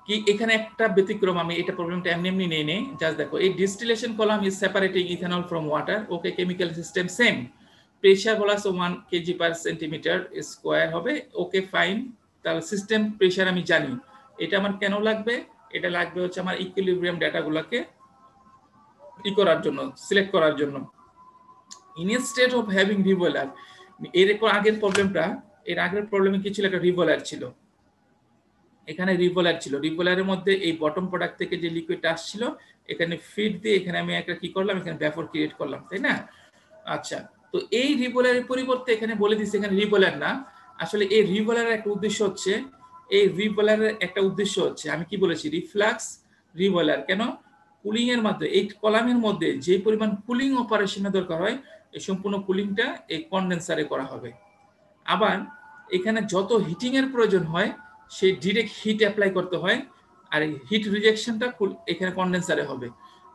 কি এখানে একটা ব্যতিক্রম, আমি এটা প্রবলেমটা এমনি এমনি নিয়ে নেই, জাস্ট দেখো, এই distillation column is separating ethanol from water. Okay, chemical system same, pressure বলা আছে 1 কেজি পার সেন্টিমিটার স্কয়ার হবে। ওকে ফাইন, তাহলে সিস্টেম প্রেসার আমি জানি। এটা আমার কেন লাগবে, এটা লাগবে হচ্ছে আমার ইকুইলিব্রিয়াম ডাটাগুলোকে ই করার জন্য, সিলেক্ট করার জন্য। In a state of having রিভয়েলার, এরপর আগের প্রবলেমটা, এর আগের প্রবলেমে কি ছিল, একটা রিভয়েলার ছিল, এখানে রিভয়েলার ছিল। রিভয়েলারের মধ্যে এই বটম প্রোডাক্ট থেকে যে লিকুইডটা আসছিল, এখানে ফিড দিয়ে এখানে আমি একটা কি করলাম, এখানে ভ্যাপর ক্রিয়েট করলাম, তাই না? আচ্ছা, তো এই রিভয়েলারের পরিবর্তে এখানে বলে দিচ্ছে এখানে রিভয়েলার না, আসলে এই রিভয়েলারের একটা উদ্দেশ্য হচ্ছে, এই রিভয়েলারের একটা উদ্দেশ্য হচ্ছে, আমি কি বলেছি, রিফ্লাক্স রিভয়েলার। কেন? কুলিং এর মধ্যে, এই কলামের মধ্যে যে পরিমাণ কুলিং অপারেশনের দরকার হয়, এই সম্পূর্ণ কুলিংটা এই কনডেন্সারে করা হবে। আবার এখানে যত হিটিং এর প্রয়োজন হয়, সেই ডিরেক্ট হিট অ্যাপ্লাই করতে হয়, আর এই হিট রিজেকশনটা এখানে কনডেন্সারে হবে,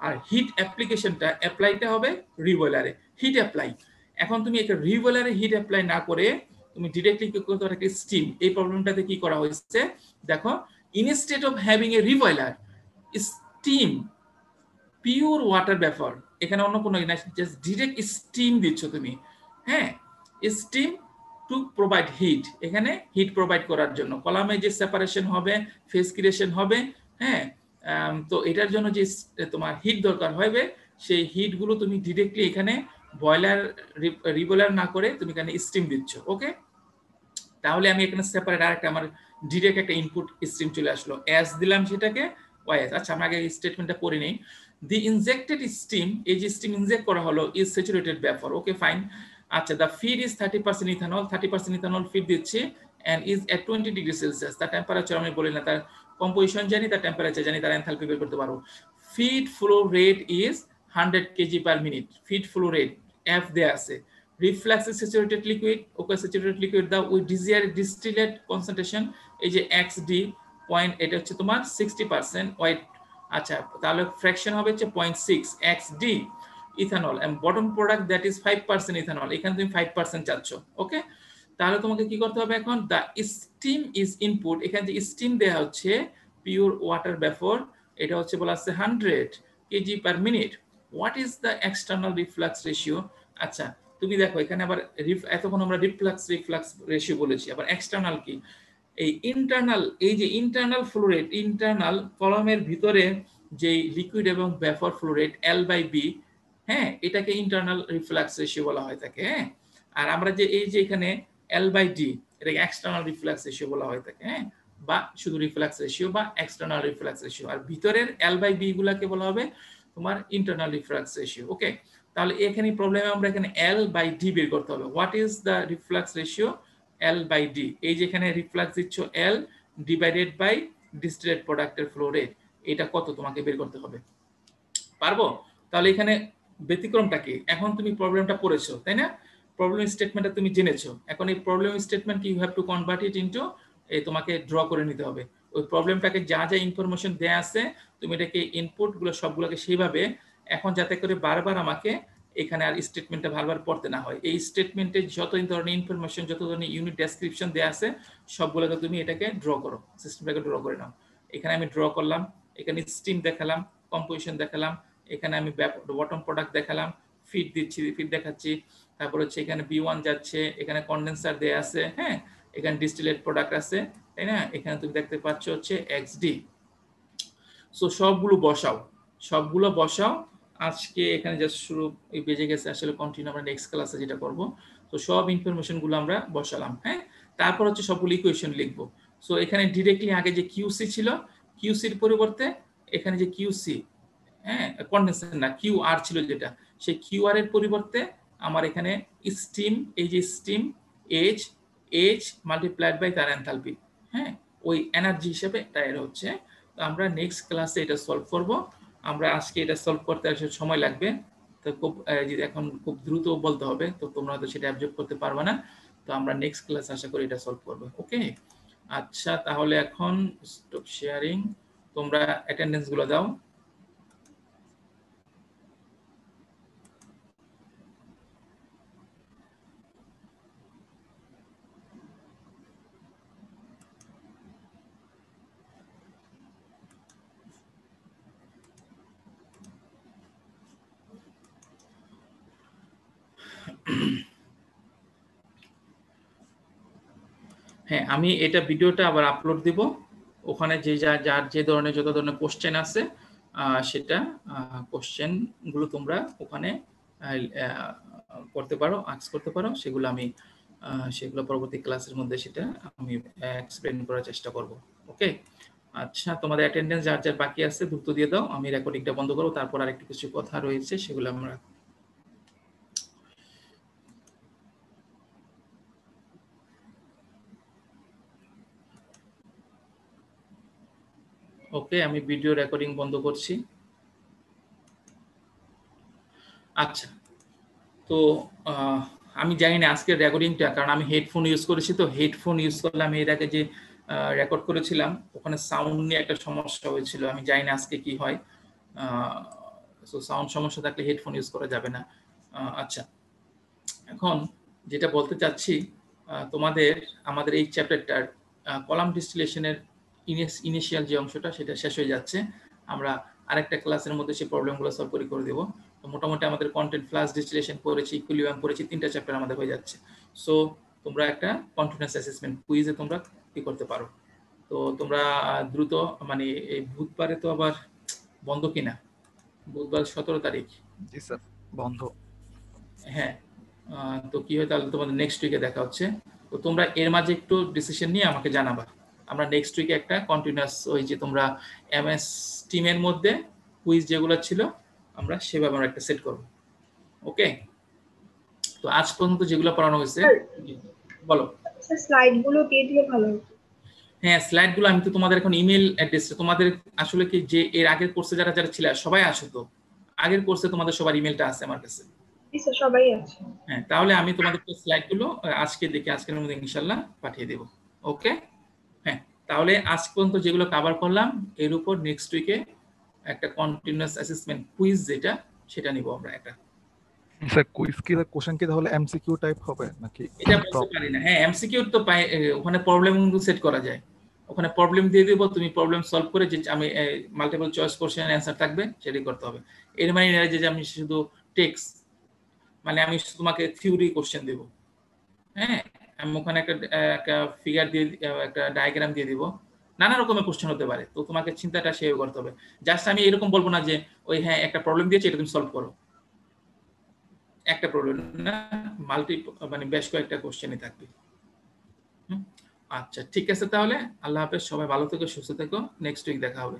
আর হিট অ্যাপ্লিকেশনটা অ্যাপ্লাইটা হবে রিবয়লারে, হিট অ্যাপ্লাই। এখন তুমি একটা রিবয়লারে হিট অ্যাপ্লাই না করে তুমি ডিরেক্টলি কি করতে পারো, একটা স্টিম। এই প্রবলেমটাতে কি করা হয়েছে দেখো, instead of having a reboiler, steam, pure water ব্যাপার, এখানে অন্য কোনো জাস্ট ডিরেক্ট স্টিম দিচ্ছ তুমি, হ্যাঁ, স্টিম টু প্রোভাইড হিট, এখানে হিট প্রোভাইড করার জন্য কলামে যে সেপারেশন হবে, ফেজ ক্রিয়েশন হবে, হ্যাঁ, তো এটার জন্য যে তোমার হিট দরকার হবে, সেই হিটগুলো তুমি ডিরেক্টলি এখানে বয়লার রিবয়লার না করে তুমি এখানে স্টিম দিচ্ছ। ওকে, তাহলে আমি এখানে সেপারেট আরেকটা আমার ডিরেক্ট একটা ইনপুট স্ট্রিম চলে আসলো, এস দিলাম সেটাকে ওয়াইএস। আচ্ছা, আমরা আগে স্টেটমেন্টটা পড়ে নেই। দি ইনজেক্টেড স্টিম, এই যে স্টিম ইনজেক্ট করা হলো, is saturated vapour. Okay fine. আচ্ছা, the feed is 30% ethanol, 30% ethanol feed দিচ্ছি and is at 20 degree Celsius. তার টেম্পারেচার আমি বলি না, তার কম্পোজিশন জানি, তার টেম্পারেচার জানি, তার এনথালপি বের করতে পারবো। Feed flow rate is 100 KG per minute, feed flow rate F দেয়া আছে। Reflux is saturated liquid, okay, saturated liquid দাও উইথ desired distillate concentration, এই যে xd পয়েন্ট, এটা হচ্ছে তোমার 60% ওয়াইট। আচ্ছা, তাহলে ফ্র্যাকশন হবে হচ্ছে 0.6 xd ethanol, and bottom product that is 5% ethanol, এখানে তুমি 5% চাচ্ছ। ওকে, তাহলে তোমাকে কি করতে হবে এখন, দ্য স্টিম ইজ ইনপুট, এখানে যে স্টিম দেয়া হচ্ছে পিওর ওয়াটার ভেপর, এটা হচ্ছে বলা আছে 100 KG per minute. What is the external reflux ratio? আচ্ছা, তুমি দেখো এখানে আবার এতক্ষণ আমরা রিফ্লাক্স রেশিও বলেছি, আবার এক্সটার্নাল কি, এই ইন্টারনাল, এই যে ইন্টারনাল ফ্লো রেট, ইন্টারনাল কলামের ভিতরে যে লিকুইড এবং ভেপর ফ্লো রেট L/B, হ্যাঁ, এটাকে ইন্টারনাল রিফ্লাক্স রেশিও বলা হয় থাকে, হ্যাঁ। আর আমরা যে এই যে এখানে L/D, এটাকে এক্সটার্নাল রিফ্লেক্স রেশিও বলা হয় থাকে, হ্যাঁ, বা শুধু রিফ্লেক্স রেশিও বা এক্সটার্নাল রিফ্লেক্স রেশিও। আর ভিতরের L/B গুলাকে বলা হবে তোমার ইন্টারনাল রিফ্লেক্স রেশিও। ওকে, তাহলে এখানে প্রবলেমে আমরা এখানে L/D বের করতে হবে। What is the reflex ratio L/D? এই যেখানে রিফ্লেক্স দিচ্ছ L ডিভাইডেড বাই ডিস্টিলেট প্রোডাক্টের ফ্লো রেট, এটা কত তোমাকে বের করতে হবে। পারবো? তাহলে এখানে ব্যতিক্রমটা কি? এখন তুমি প্রবলেমটা পড়েছো, তাই না? প্রবলেম স্টেটমেন্টটা তুমি জেনেছো। এখন এই problem statement you have to convert it into, তোমাকে ড্র করে নিতে হবে। ওই প্রবলেমটাকে যা যা ইনফরমেশন দেয়া আছে তুমি এটাকে ইনপুট গুলো সবগুলোকে সেইভাবে, এখন যাতে করে বারবার আমাকে এখানে আর স্টেটমেন্টটা বারবার পড়তে না হয়। এই স্টেটমেন্টে যত ধরনের ইনফরমেশন, যত ধরনের ইউনিট ডেসক্রিপশন দেয়া আছে সবগুলোকে তুমি এটাকে ড্র করো, সিস্টেমটাকে ড্র করে নাও। এখানে আমি ড্র করলাম, এখানে স্টিম দেখালাম, কম্পোজিশন দেখালাম, এখানে আমি বটম প্রোডাক্ট দেখালাম, ফিড দিচ্ছি, ফিড দেখাচ্ছি, তারপর হচ্ছে এখানে B1 যাচ্ছে, এখানে কন্ডেন্সার দেয়া আছে, হ্যাঁ, এখানে ডিস্টিলেট প্রোডাক্ট আছে, তাই না? এখানে তুমি দেখতে পাচ্ছ হচ্ছে XD। সো সবগুলো বসাও, সবগুলো বসাও। আজকে এখানে জাস্ট শুরু বেজে গেছে, আসলে কন্টিনিউ আমরা নেক্সট ক্লাসে যেটা করব। তো সব ইনফরমেশন গুলো আমরা বসালাম, হ্যাঁ, তারপর হচ্ছে সবগুলো ইকুয়েশন লিখবো। সো এখানে ডিরেক্টলি আগে যে QC ছিল, QCর পরিবর্তে এখানে যে QC, হ্যাঁ, কন্ডেন্সার না, QR ছিল যেটা, সেই QR এর পরিবর্তে আমার এখানে স্টিম, এই যে স্টিম H মাল্টিপ্লাইড বাই তার এনথালপি, হ্যাঁ, ওই এনার্জি হিসেবে এটা হচ্ছে। তো আমরা নেক্সট ক্লাসে এটা সলভ করব। আমরা আজকে এটা সলভ করতে আসলে সময় লাগবে, তো খুব এখন খুব দ্রুত বলতে হবে, তো তোমরা তো সেটা অ্যাবজর্ব করতে পারবে না। তো আমরা নেক্সট ক্লাস আশা করি এটা সলভ করব। ওকে, আচ্ছা, তাহলে এখন স্টপ শেয়ারিং, তোমরা অ্যাটেন্ডেন্স গুলো দাও। হ্যাঁ, আমি এটা ভিডিওটা আবার আপলোড দিব, ওখানে যে যার যে ধরনের যত ধরনের কোশ্চেন আছে সেটা কোশ্চেন গুলো তোমরা ওখানে করতে পারো, আস্ক করতে পারো, সেগুলো আমি সেগুলো পরবর্তী ক্লাসের মধ্যে সেটা আমি এক্সপ্লেইন করার চেষ্টা করব। ওকে, আচ্ছা, তোমাদের অ্যাটেন্ডেন্স যার যার বাকি আছে দ্রুত দিয়ে দাও, আমি রেকর্ডিংটা বন্ধ করব, তারপর আরেকটু কিছু কথা রয়েছে সেগুলো আমরা। ওকে, আমি ভিডিও রেকর্ডিং বন্ধ করছি। আচ্ছা, তো আমি জানি না আজকের রেকর্ডিংটা, কারণ আমি হেডফোন ইউজ করেছি, তো হেডফোন ইউজ করলে আমি এর আগে যে রেকর্ড করেছিলাম ওখানে সাউন্ড নিয়ে একটা সমস্যা হয়েছিল, আমি জানি না আজকে কি হয়। সো সাউন্ড সমস্যা থাকলে হেডফোন ইউজ করা যাবে না। আচ্ছা, এখন যেটা বলতে চাচ্ছি, তোমাদের আমাদের এই চ্যাপ্টারটার কলাম ডিস্টিলেশনের ইনিশিয়াল যে অংশটা সেটা শেষ হয়ে যাচ্ছে। আমরা আরেকটা ক্লাসের মধ্যে সেই প্রবলেমগুলো সলভ করে দেবো। তো মোটামুটি আমাদের কন্টেন্ট ফ্লাশ ডিস্টিলেশন পড়েছি, ইকুইলিব্রিয়াম পড়েছি, 3টা চ্যাপ্টার আমাদের হয়ে যাচ্ছে। সো তোমরা একটা কন্টিনিউয়াস অ্যাসেসমেন্ট কুইজে তোমরা কি করতে পারো। তো তোমরা দ্রুত, মানে এই বুধবারে তো আবার বন্ধ কিনা, বুধবার 17 তারিখ। জি স্যার, বন্ধ। হ্যাঁ, তো কি হয় তাহলে তোমাদের নেক্সট উইকে দেখা হচ্ছে। তো তোমরা এর মাঝে একটু ডিসিশন নিয়ে আমাকে জানাবা। আমরা নেক্সট উইকে একটা কন্টিনিউয়াস ওই যে তোমরা MS টিমের মধ্যে কুইজ যেগুলো ছিল আমরা সেভাবে আমরা একটা সেট করব। ওকে, তো আজ পর্যন্ত যেগুলো পড়ানো হয়েছে বলো। স্যার স্লাইডগুলো দিয়ে দিলে ভালো হতো। হ্যাঁ, স্লাইডগুলো আমি তো তোমাদের এখন ইমেল অ্যাড্রেস, তোমাদের আসলে কি যে এর আগের কোর্সে যারা যারা ছিল সবাই আছো তো? আগের কোর্সে তোমাদের সবার ইমেলটা আছে আমার কাছে। জি স্যার, সবাই আছে। হ্যাঁ, তাহলে আমি তোমাদেরকে স্লাইডগুলো আজকে দেখে আজকের মধ্যে ইনশাআল্লাহ পাঠিয়ে দেব। ওকে, হ্যাঁ, তাহলে আজ পর্যন্ত যেগুলো কভার করলাম এর উপর নেক্সট উইকে একটা কন্টিনিউয়াস অ্যাসেসমেন্ট কুইজ যেটা সেটা নিব আমরা একটা। স্যার কুইজ কি কোশ্চেন কি তাহলে এমসিকিউ টাইপ হবে নাকি? এটা বলতে পারি না। হ্যাঁ, এমসিকিউ তো ওখানে প্রবলেমগুলো সেট করা যায়, ওখানে প্রবলেম দিয়ে দেব, তুমি প্রবলেম সলভ করে যে আমি মাল্টিপল চয়েস কোশ্চেন অ্যান্সার থাকবে সেটাই করতে হবে। এর মানে না যে আমি শুধু টেক্সট, মানে আমি তোমাকে থিওরি কোশ্চেন দেব, হ্যাঁ, আমি ওখানে একটা ফিগার দিয়ে একটা ডায়াগ্রাম দিয়ে দিব, নানা রকমের কোশ্চেন হতে পারে, তো তোমাকে চিন্তাটা সেভাবে করতে হবে। জাস্ট আমি এরকম বলবো না যে ওই হ্যাঁ একটা প্রবলেম দিয়েছে এটা তুমি সলভ করো, একটা প্রবলেম না, মানে বেশ কয়েকটা কোশ্চেনই থাকবে। আচ্ছা ঠিক আছে, তাহলে আল্লাহ হাফেজ, সবাই ভালো থেকো, সুস্থ থেকো, নেক্সট উইক দেখা হবে।